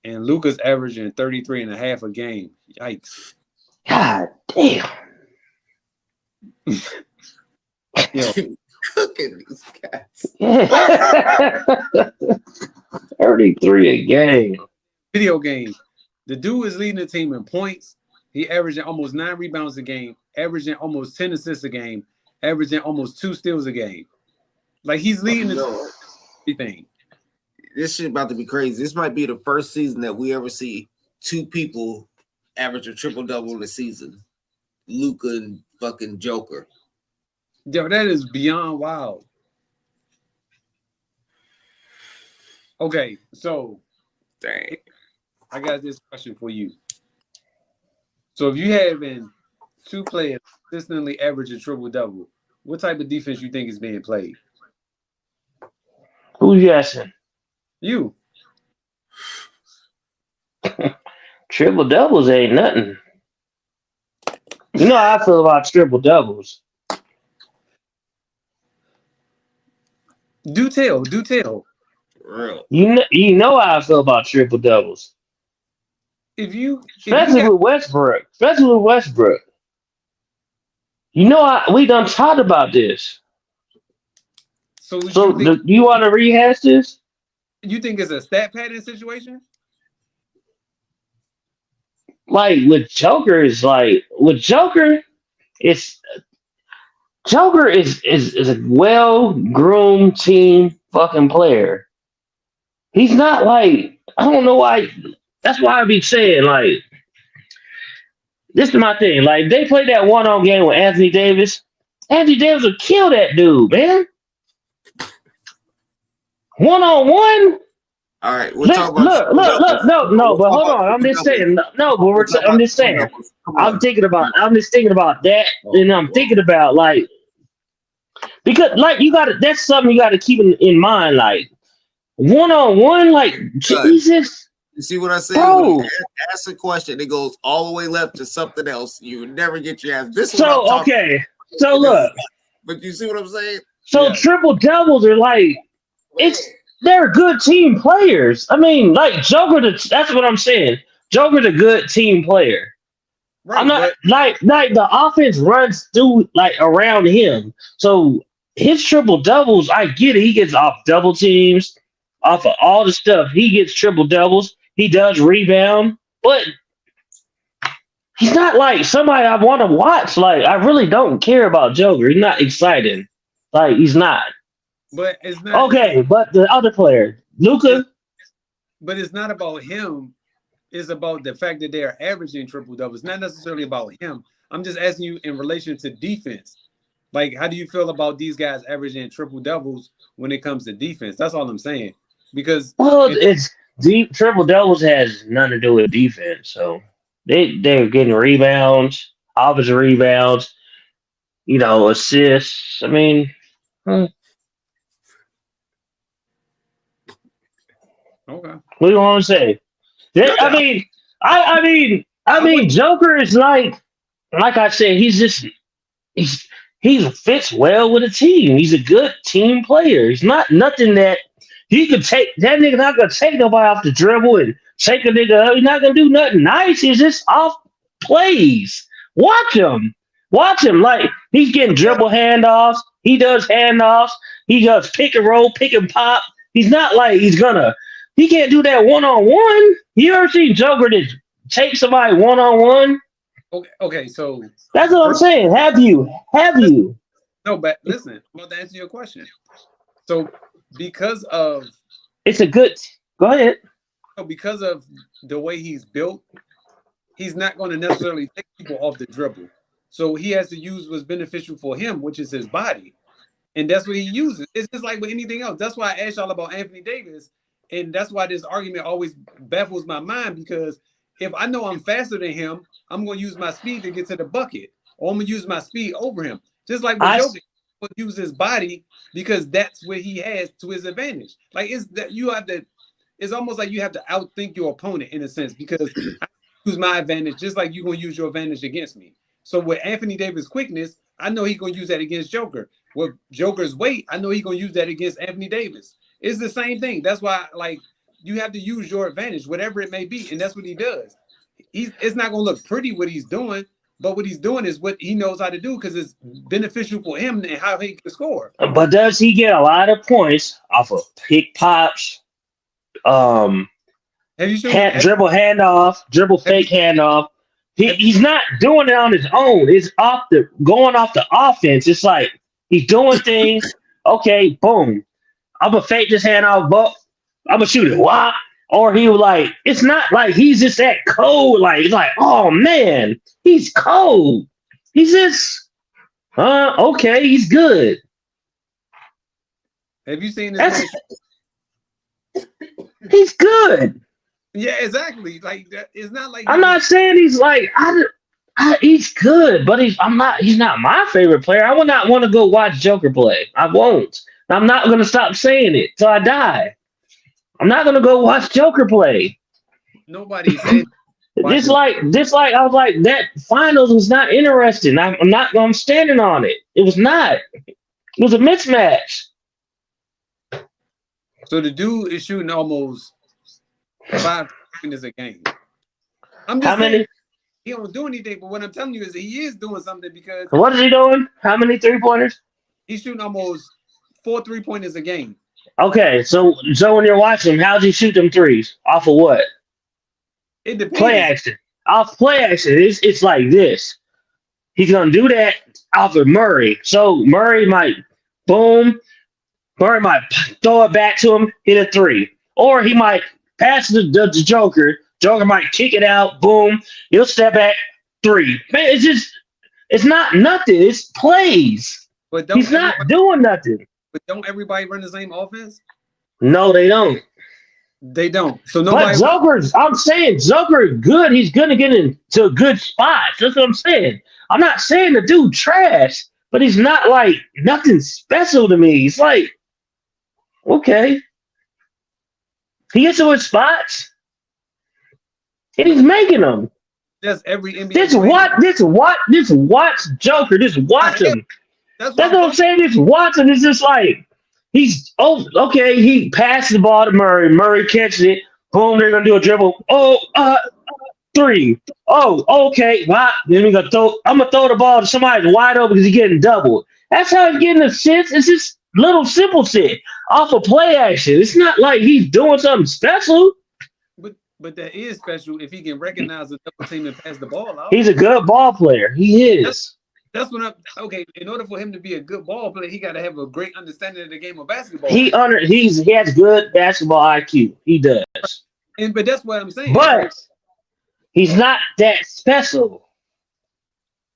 And Luka's averaging 33.5 a game. Yikes. God damn. Yo. Cooking these cats. Yeah. 33 a game. Video game. The dude is leading the team in points. He averaging almost 9 rebounds a game, averaging almost 10 assists a game, averaging almost 2 steals a game. Like, he's leading everything. This shit about to be crazy. This might be the first season that we ever see 2 people average a triple-double in a season. Luka and fucking Joker. Yo, that is beyond wild. Okay, so dang, I got this question for you. So if you having 2 players consistently average a triple-double, what type of defense you think is being played? Who's guessing? You. Triple doubles ain't nothing. You know how I feel about triple doubles. Do tell. Real. You know how I feel about triple doubles. Especially with Westbrook. You know we done talked about this. So do you want to rehash this? You think it's a stat padding situation? Like with Joker is a well-groomed team fucking player. He's not like, I don't know why. That's why I be saying, like, this is my thing. Like, they played that one-on game with Anthony Davis. Anthony Davis would kill that dude, man. One-on-one? All right, we'll talk about look, no, but hold on. I'm just saying, no, but I'm just saying. I'm just thinking about that, and I'm thinking about, like, because, like, that's something you got to keep in mind, like, one-on-one, like, Jesus. You see what I say? Bro. When you ask a question, it goes all the way left to something else. You would never get your ass. This is So, what I'm talking okay. So, look. But you see what I'm saying? So, triple doubles are like, they're good team players. I mean, like, that's what I'm saying. Joker's a good team player. Right, I'm not like the offense runs through, like, around him. So his triple doubles, I get it. He gets off double teams, off of all the stuff. He gets triple doubles. He does rebound, but he's not like somebody I want to watch. Like, I really don't care about Joker. He's not exciting. Like, he's not. But it's not Okay, but the other player, Luka. But it's not about him. It's about the fact that they are averaging triple doubles. Not necessarily about him. I'm just asking you in relation to defense. Like, how do you feel about these guys averaging triple doubles when it comes to defense? That's all I'm saying. Because it's deep. Triple doubles has nothing to do with defense. So they're getting rebounds, offensive rebounds, assists. I mean, okay. What do you want to say? I mean, Joker is like I said, he fits well with a team. He's a good team player. He's not nothing that he could take. That nigga not gonna take nobody off the dribble and take a nigga up. He's not gonna do nothing nice. He's just off plays. Watch him. Like, he's getting dribble handoffs. He does handoffs. He does pick and roll, pick and pop. He's not like he can't do that one-on-one. You ever seen Joker to take somebody one-on-one? Okay, so that's what I'm saying. Have you? No, but listen, I'm about to answer your question. So because of it's a good go ahead. Because of the way he's built, he's not going to necessarily take people off the dribble. So he has to use what's beneficial for him, which is his body. And that's what he uses. It's just like with anything else. That's why I asked y'all about Anthony Davis. And that's why this argument always baffles my mind, because if I know I'm faster than him, I'm going to use my speed to get to the bucket, or I'm going to use my speed over him. Just like with Jokic, he'll use his body because that's what he has to his advantage. Like, it's almost like you have to outthink your opponent in a sense, because I use my advantage just like you're going to use your advantage against me. So with Anthony Davis' quickness, I know he's going to use that against Joker. With Joker's weight, I know he's going to use that against Anthony Davis. It's the same thing. That's why, like, you have to use your advantage, whatever it may be, and that's what he does. It's not going to look pretty what he's doing, but what he's doing is what he knows how to do because it's beneficial for him and how he can score. But does he get a lot of points off of pick pops, dribble handoff, dribble fake handoff? He's not doing it on his own. It's going off the offense. It's like he's doing things. Okay, boom. I'm gonna fake this handoff, but I'm gonna shoot it. Why? Or he was like, it's not like he's just that cold. Like, it's like, oh man, he's cold. He's just, okay, he's good. Have you seen this? He's good. Yeah, exactly. Like, it's not like I'm not saying he's like he's good, but he's not my favorite player. I would not want to go watch Joker play. I won't. I'm not gonna stop saying it till I die. I'm not gonna go watch Joker play. Nobody said this like I was like, that finals was not interesting. I'm standing on it. It was not. It was a mismatch. So the dude is shooting almost 5 minutes a game. I'm just saying, he don't do anything, but what I'm telling you is he is doing something because what is he doing? How many 3-pointers? He's shooting almost 4 3-pointers a game. Okay, so when you're watching him, how's he shoot them threes? Off of what? It depends. Play action. Off play action. It's like this. He's gonna do that off of Murray. So Murray might boom. Murray might throw it back to him, hit a three. or he might pass the Joker. Joker might kick it out. Boom. He'll step back 3. Man, it's not nothing. It's plays. But He's not doing nothing. But don't everybody run the same offense? No, they don't. They don't. So But nobody. I'm saying Joker is good. He's gonna get into good spots. That's what I'm saying. I'm not saying the dude trash, but he's not like nothing special to me. He's like, okay. He gets to his spots. And he's making them. That's every NBA. Just watch Joker. Just watch him. That's what I'm saying. Just watch him. It's just like okay. He passed the ball to Murray. Murray catches it. Boom. They're gonna do a dribble. 3. Oh, okay. Wow. Then I'm gonna throw the ball to somebody wide open because he's getting doubled. That's how he's getting assists. It's just little simple shit off of play action. It's not like he's doing something special. But that is special if he can recognize the double team and pass the ball out. He's a good ball player. He is. That's what okay. In order for him to be a good ball player, he got to have a great understanding of the game of basketball. He has good basketball IQ. He does. But that's what I'm saying. But he's not that special.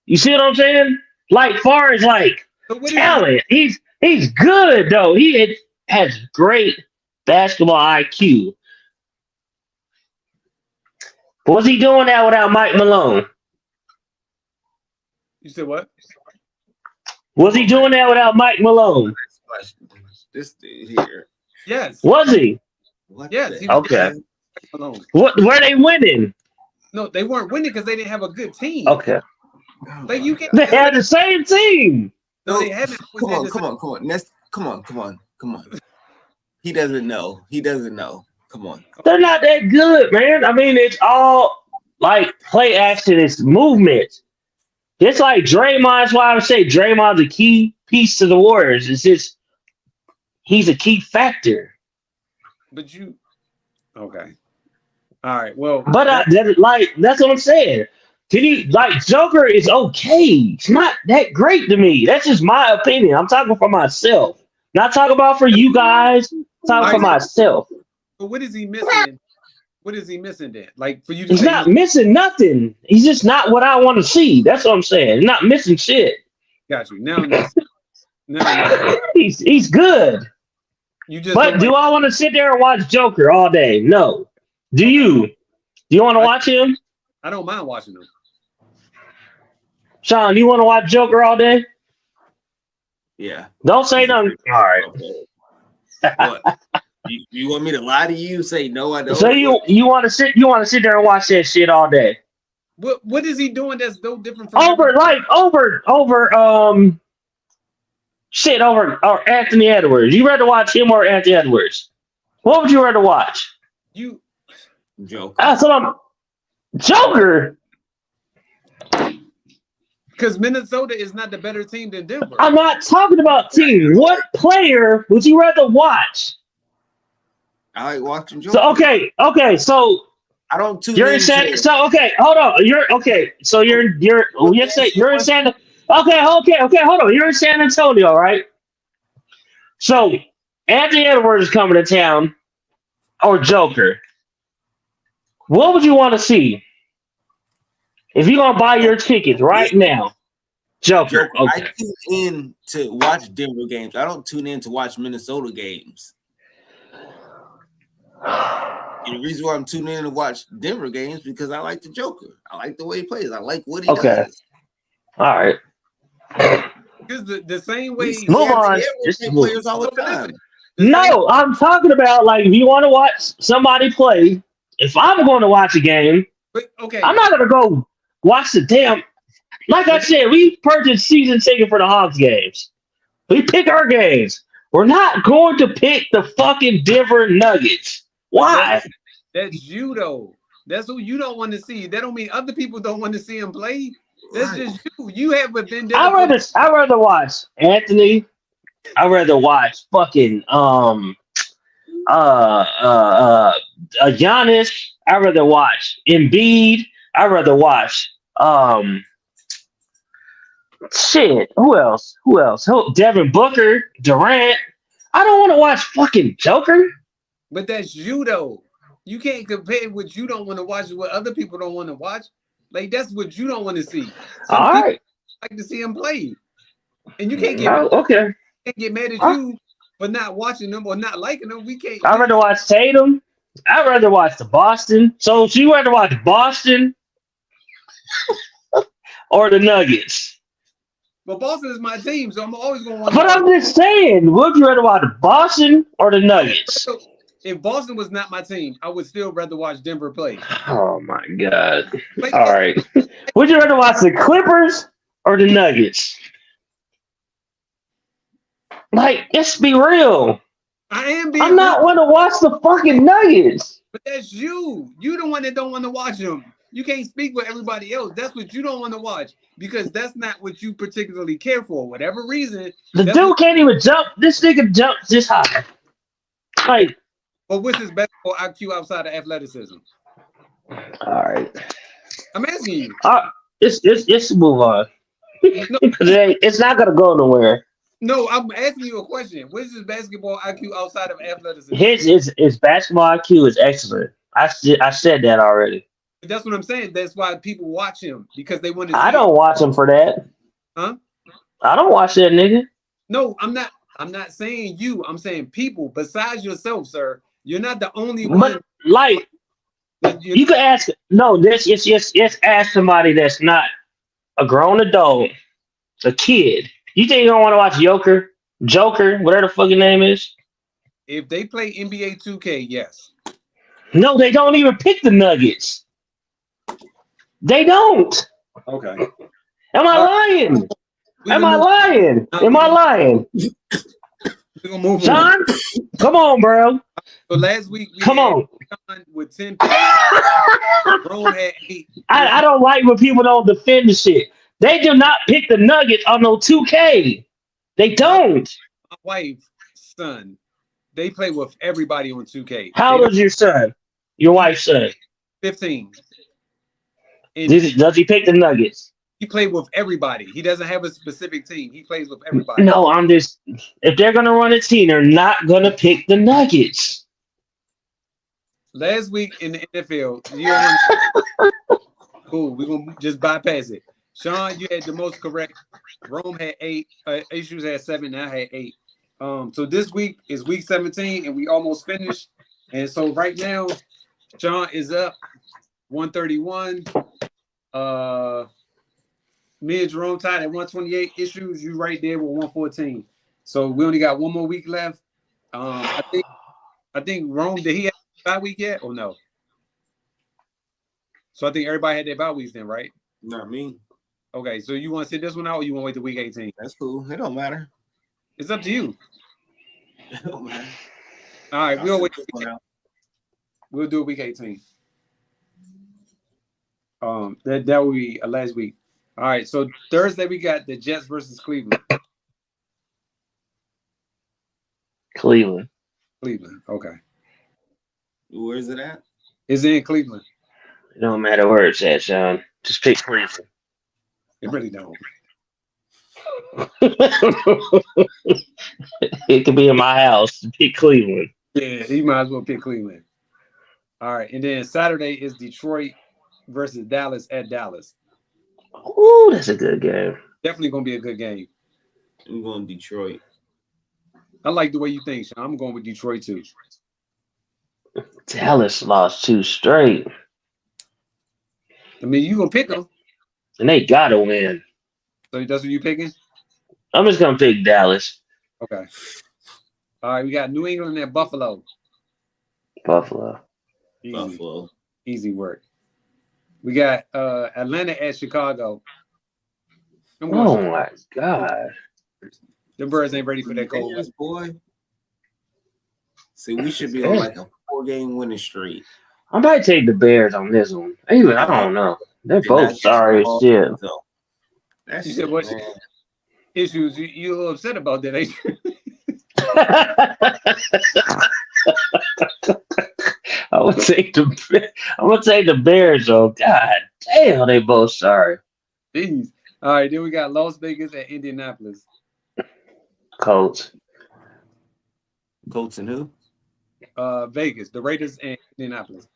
You see what I'm saying? Like far as like talent, he's good though. He has great basketball IQ. Was he doing that without Mike Malone? You said what? Was he doing that without Mike Malone? This dude here. Yes. Was he? Yes. Okay. What? Were they winning? No, they weren't winning because they didn't have a good team. Okay. Like you can't. They had the same team. No, they haven't. Come on. Come on. He doesn't know. Come on. They're not that good, man. I mean, it's all like play action. It's movement. It's like Draymond. That's why I would say Draymond's a key piece to the Warriors. It's just he's a key factor. But okay. All right. Well, but that's what I'm saying. Joker is okay. It's not that great to me. That's just my opinion. I'm talking for myself. Not talking about for you guys. I'm talking for myself. But what is he missing? What is he missing then? Like for you to He's not missing nothing. He's just not what I want to see. That's what I'm saying. He's not missing shit. Got you. Now he's good. But do I want to sit there and watch Joker all day? No. Do you? Do you want to watch him? I don't mind watching him. Sean, you want to watch Joker all day? Yeah. Don't say nothing. All right. What? You want me to lie to you? Say no, I don't. So you want to sit there and watch that shit all day? What is he doing that's so different from over Anthony Edwards? You rather watch him or Anthony Edwards? What would you rather watch? Joker. That's what I'm Joker. Because Minnesota is not the better team than Denver. I'm not talking about team. What player would you rather watch? I like watching Joker. So okay. So I don't tune you're in San. So okay, hold on. You're okay. So you're in San. Okay. Hold on. You're in San Antonio, right? So Anthony Edwards is coming to town, or Joker. What would you want to see? If you're gonna buy your tickets right now, Joker. Okay. I tune in to watch Denver games. I don't tune in to watch Minnesota games. And the reason why I'm tuning in to watch Denver games because I like the Joker. I like the way he plays. I like what he does. All right. Because the same way move on. Players all the time. No, I'm talking about like if you want to watch somebody play. If I'm going to watch a game, I'm not going to go watch the damn. Like I said, we purchased season ticket for the Hawks games. We pick our games. We're not going to pick the fucking Denver Nuggets. Why? That's you though. That's who you don't want to see. That don't mean other people don't want to see him play. That's just you. You have a vendetta. I rather watch Anthony. I rather watch fucking Giannis. I rather watch Embiid. I rather watch shit. Who else? Devin Booker, Durant. I don't want to watch fucking Joker. But that's you though. You can't compare what you don't want to watch with what other people don't want to watch. Like that's what you don't want to see. Some All people right. like to see him play, and you can't Okay. get mad at you for not watching them or not liking them. We can't. I'd rather watch Tatum. I'd rather watch the Boston. So you rather watch Boston or the Nuggets? But Boston is my team, so I'm always going to want. But I'm just saying, would you rather watch Boston or the Nuggets? If Boston was not my team, I would still rather watch Denver play. Oh my God! Like, All right. Would you rather watch the Clippers or the Nuggets? Like, let's be real. I am being. I'm not want to watch the fucking Nuggets. But that's you. You the one that don't want to watch them. You can't speak for everybody else. That's what you don't want to watch because that's not what you particularly care for. Whatever reason. The dude can't even jump. This nigga jumps this high. Like. But what's his basketball IQ outside of athleticism? All right. I'm asking you. It's move on. No, it's not gonna go nowhere. No, I'm asking you a question. What is his basketball IQ outside of athleticism? His basketball IQ is excellent. I said that already. That's what I'm saying. That's why people watch him because they want to. I don't watch him for that. Huh? I don't watch that nigga. No, I'm not. I'm not saying you. I'm saying people besides yourself, sir. You're not the only one. But like, you could ask. No, it's ask somebody that's not a grown adult, a kid. You think you don't want to watch Joker, whatever the fucking name is? If they play NBA 2K, yes. No, they don't even pick the Nuggets. They don't. Okay. Am I lying? Am I lying? Am I lying? John, come on, bro. So last week, come on. With 10 picks. Rome had 8. I don't like when people don't defend the shit. They do not pick the Nuggets on no 2K. They don't. My wife's son, they play with everybody on 2K. How old is your son? Your wife's son? 15. Does he pick the Nuggets? He played with everybody. He doesn't have a specific team. He plays with everybody. No, I'm just. If they're gonna run a team, they're not gonna pick the Nuggets. Last week in the NFL, cool. We're gonna just bypass it. Sean, you had the most correct. Rome had 8. Issues had 7. I had 8. So this week is week 17, and we almost finished. And so right now, Sean is up 131. Me and Jerome tied at 128 issues. You right there with 114. So we only got one more week left. I think Rome, did he have a bye week yet or no? So I think everybody had their bye weeks then, right? Not me. Okay, so you want to sit this one out or you want to wait to week 18? That's cool. It don't matter. It's up to you. It don't matter. All right, we'll wait. We'll do week 18. That will be last week. All right, so Thursday we got the Jets versus Cleveland. Cleveland. Okay. Where is it at? It's in Cleveland. It don't matter where it's at, Sean. Just pick Cleveland. It really don't. It could be in my house. Pick Cleveland. Yeah, you might as well pick Cleveland. All right, and then Saturday is Detroit versus Dallas at Dallas. Ooh, that's a good game. Definitely gonna be a good game. I'm going Detroit. I like the way you think, Sean. I'm going with Detroit too. Dallas lost 2 straight. I mean, you gonna pick them, and they gotta win. So that's what you picking? I'm just gonna pick Dallas. Okay. All right, we got New England at Buffalo. Buffalo. Easy work. We got Atlanta at Chicago. Oh my God. The Birds ain't ready for that cold. Yes, boy. See, we should be on like a 4-game winning streak. I might take the Bears on this one. Even I don't know. They're both sorry as shit. That's you said what issues you a little upset about that, ain't you? I'm gonna take the Bears. Oh God damn, they both sorry. Jeez. All right, then we got Las Vegas at Indianapolis. Colts. Colts and who? Vegas, the Raiders and Indianapolis.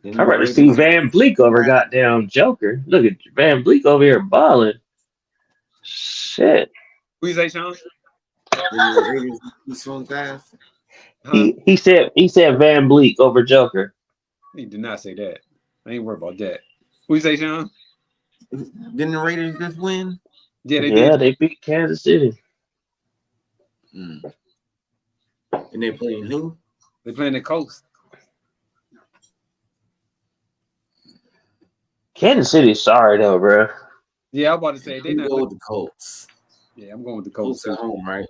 I'd rather see Van Bleek over goddamn Joker. Look at Van Bleek over here balling. Shit. Who you say, Sean? He swung fast. He said Van Bleek over Joker. He did not say that. I ain't worried about that. Who you say, Sean? Didn't the Raiders just win? Yeah, they did. They beat Kansas City. And they playing who? They playing the Colts. Kansas City's sorry though, bro. Yeah, I'm about to say they not go with the Colts. Yeah, I'm going with the Colts. Colts at home, right?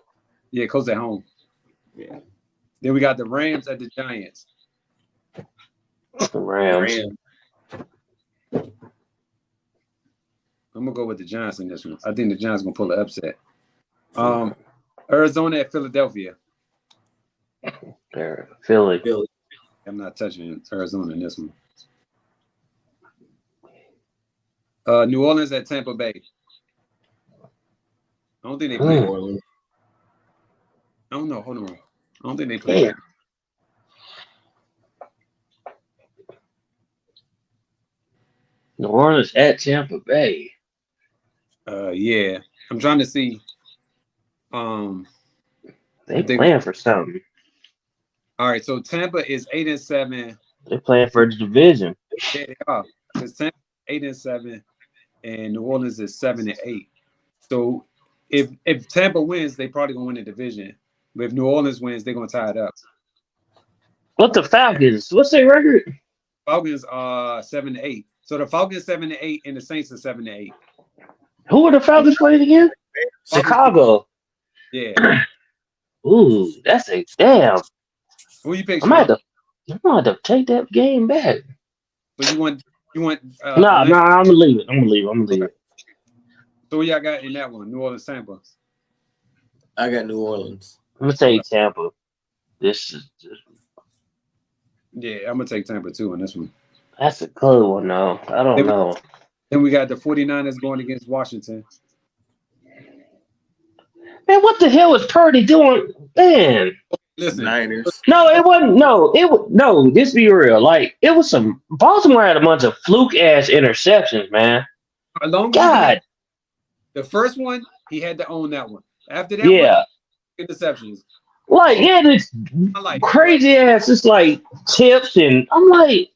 Yeah, Colts at home. Yeah. Then we got the Rams at the Giants. The Rams. I'm gonna go with the Giants in this one. I think the Giants gonna pull an upset. Arizona at Philadelphia. There, Philly. I'm not touching Arizona in this one. New Orleans at Tampa Bay. I don't think they play. I don't know. Hold on. I don't think they play. Yeah. New Orleans at Tampa Bay. Yeah. I'm trying to see. They playing for something. All right, so Tampa is 8-7. They're playing for the division. Yeah, they are. Because Tampa 8-7, and New Orleans is 7-8. So if Tampa wins, they probably gonna win the division. But if New Orleans wins, they're gonna tie it up. What the Falcons? What's their record? Falcons are 7-8. So the Falcons 7-8, and the Saints are 7-8. Who are the Falcons playing again? Chicago. Yeah. Ooh, that's a damn. Who you pick? I'm gonna have to take that game back. So you want No, I'm gonna leave it. So who y'all got in that one? New Orleans, Tampa. I got New Orleans. I'm gonna take Tampa. This is Yeah, I'm gonna take Tampa too on this one. that's a good one though. I don't know. Then we got the 49ers going against Washington. Man, what the hell is Purdy doing? Man. Listen, Niners. No, it wasn't. No, this be real. Like, it was some Baltimore had a bunch of fluke ass interceptions, man. God. The first one, he had to own that one. After that, yeah, interceptions. Like, yeah, this crazy ass, it's like tips, and I'm like,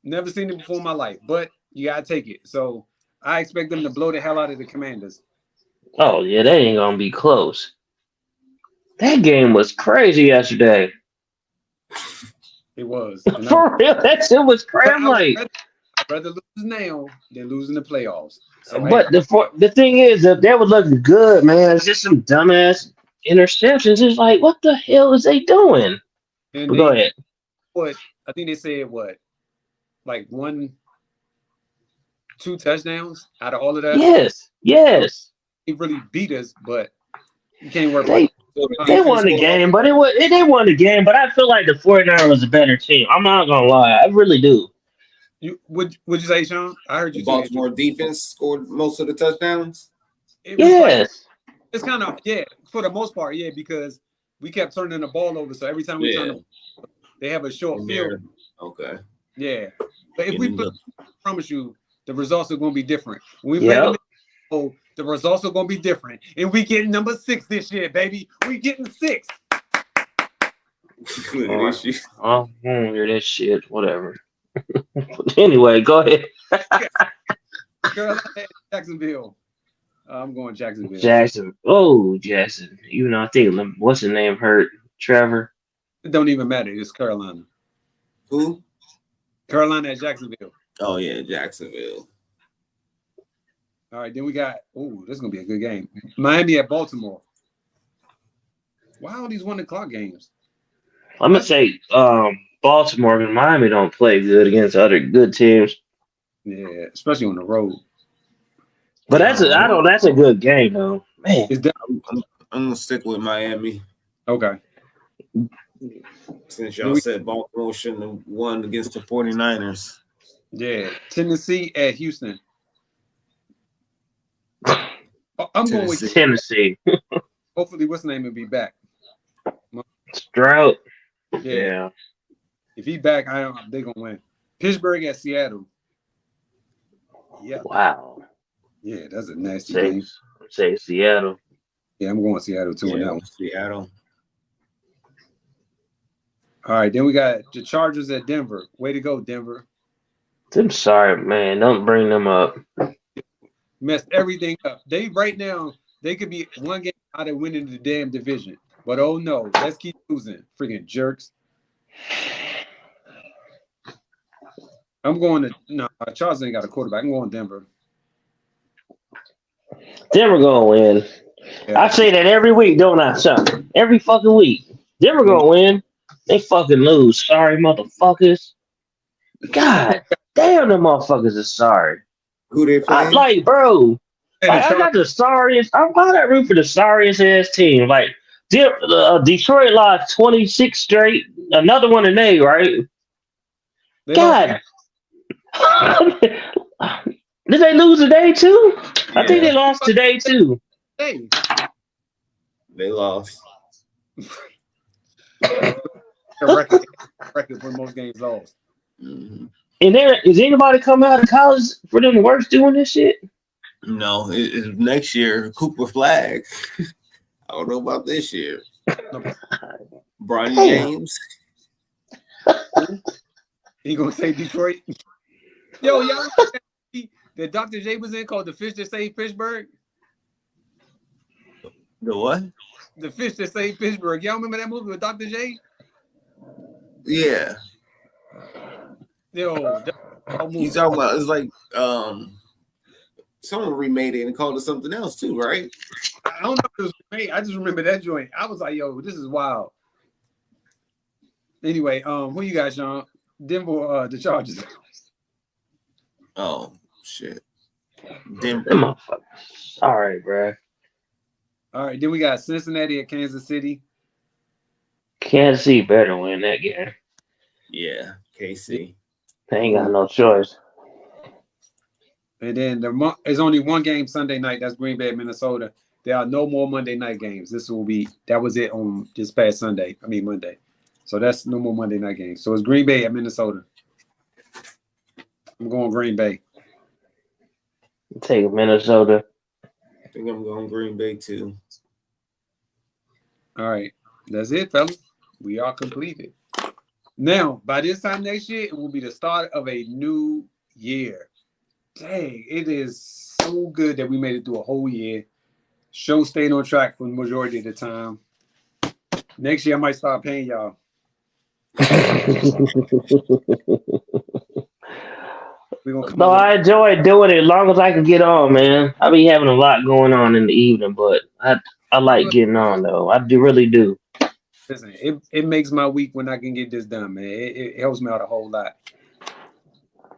never seen it before in my life, but you gotta take it. So I expect them to blow the hell out of the Commanders. oh yeah, they ain't gonna be close. That game was crazy yesterday. It was. For real, that shit was crazy. I'm like, I'd rather lose now than lose in the playoffs. So, but the thing is, that they was looking good, man. It's just some dumbass interceptions. It's like, what the hell is they doing? Go ahead. What I think they said like 1-2 touchdowns out of all of that. Yes. He really beat us, but you can't work. They won the game, but they won the game. But I feel like the 49ers was a better team. I'm not gonna lie, I really do. Would you say, Sean? I heard you. The Baltimore defense scored most of the touchdowns. Yes. It's kind of for the most part, because we kept turning the ball over. So every time we turn, they have a short field. Okay. Yeah, but if we play, I promise you, the results are going to be different. When we play them, the results are going to be different. And we getting number 6 this year, baby. We getting 6. Oh, hear that shit. Whatever. Anyway, go ahead. Carolina, Jacksonville. I'm going Jacksonville. Jackson. Even though I think what's his name hurt? Trevor. It don't even matter. It's Carolina. Who? Carolina at Jacksonville. Oh yeah, Jacksonville. All right, then we got. Oh, this is gonna be a good game. Miami at Baltimore. Wow, these 1 o'clock games. I'm gonna say Baltimore and Miami don't play good against other good teams. Yeah, especially on the road. But that's a good game though, man. I'm gonna stick with Miami. Okay. Since y'all said Baltimore shouldn't have won against the 49ers. Yeah, Tennessee at Houston. I'm going with Tennessee. hopefully, what's the name will be back. Stroud. Yeah. Yeah. If he back, they're gonna win. Pittsburgh at Seattle. Yeah. Wow. Yeah, that's a nasty game. Say Seattle. Yeah, I'm going Seattle too on that one. Seattle. All right, then we got the Chargers at Denver. Way to go, Denver. I'm sorry, man. Don't bring them up. Messed everything up. They right now, they could be one game out of winning the damn division. But oh no, let's keep losing. Freaking jerks. I'm going to Chargers ain't got a quarterback. I'm going Denver. Denver gonna win. Yeah. I say that every week, don't I, son? Every fucking week. Denver gonna win. They fucking lose. Sorry, motherfuckers. God damn, them motherfuckers are sorry. Who they playing? I'm like, bro. I got the sorriest. I'm about to root for the sorriest ass team. Like, Detroit lost 26 straight. Another one today, right? God. Did they lose today too? I think they lost today too. Hey. They lost. record for most games lost. Mm-hmm. And there is anybody coming out of college for them worse doing this shit? No, it's next year. Cooper Flag. I don't know about this year. Bronny James. He gonna say Detroit? Yo, y'all that Dr. J was in called The Fish That Saved Pittsburgh? The what? The Fish That Saved Pittsburgh. Y'all remember that movie with Dr. J? Yeah. Yo, he's talking about it's like someone remade it and called it something else too, right? I don't know if it was remade. I just remember that joint. I was like, yo, this is wild. Anyway, who you got, Sean? Denver, the Chargers. Oh shit. Denver. All right, bro. All right, then we got Cincinnati at Kansas City. Kansas City better win that game. Yeah, KC. They ain't got no choice. And then there's only one game Sunday night. That's Green Bay, Minnesota. There are no more Monday night games. That was it on this past Monday. So that's no more Monday night games. So it's Green Bay at Minnesota. I'm going Green Bay. Take Minnesota. I think I'm going Green Bay too. All right. That's it, fellas. We are completed. Now, by this time next year, it will be the start of a new year. Dang, it is so good that we made it through a whole year. Show stayed on track for the majority of the time. Next year, I might start paying y'all. No, I enjoy doing it as long as I can get on, man. I be having a lot going on in the evening, but I like getting on, though. I really do. Listen, it makes my week when I can get this done, man. It helps me out a whole lot.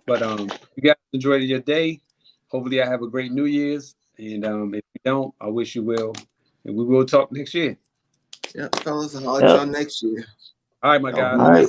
But you guys enjoy your day. Hopefully, I have a great New Year's. And if you don't, I wish you will. And we will talk next year. Yeah, fellas, I'll y'all next year. All right, my guys. All right.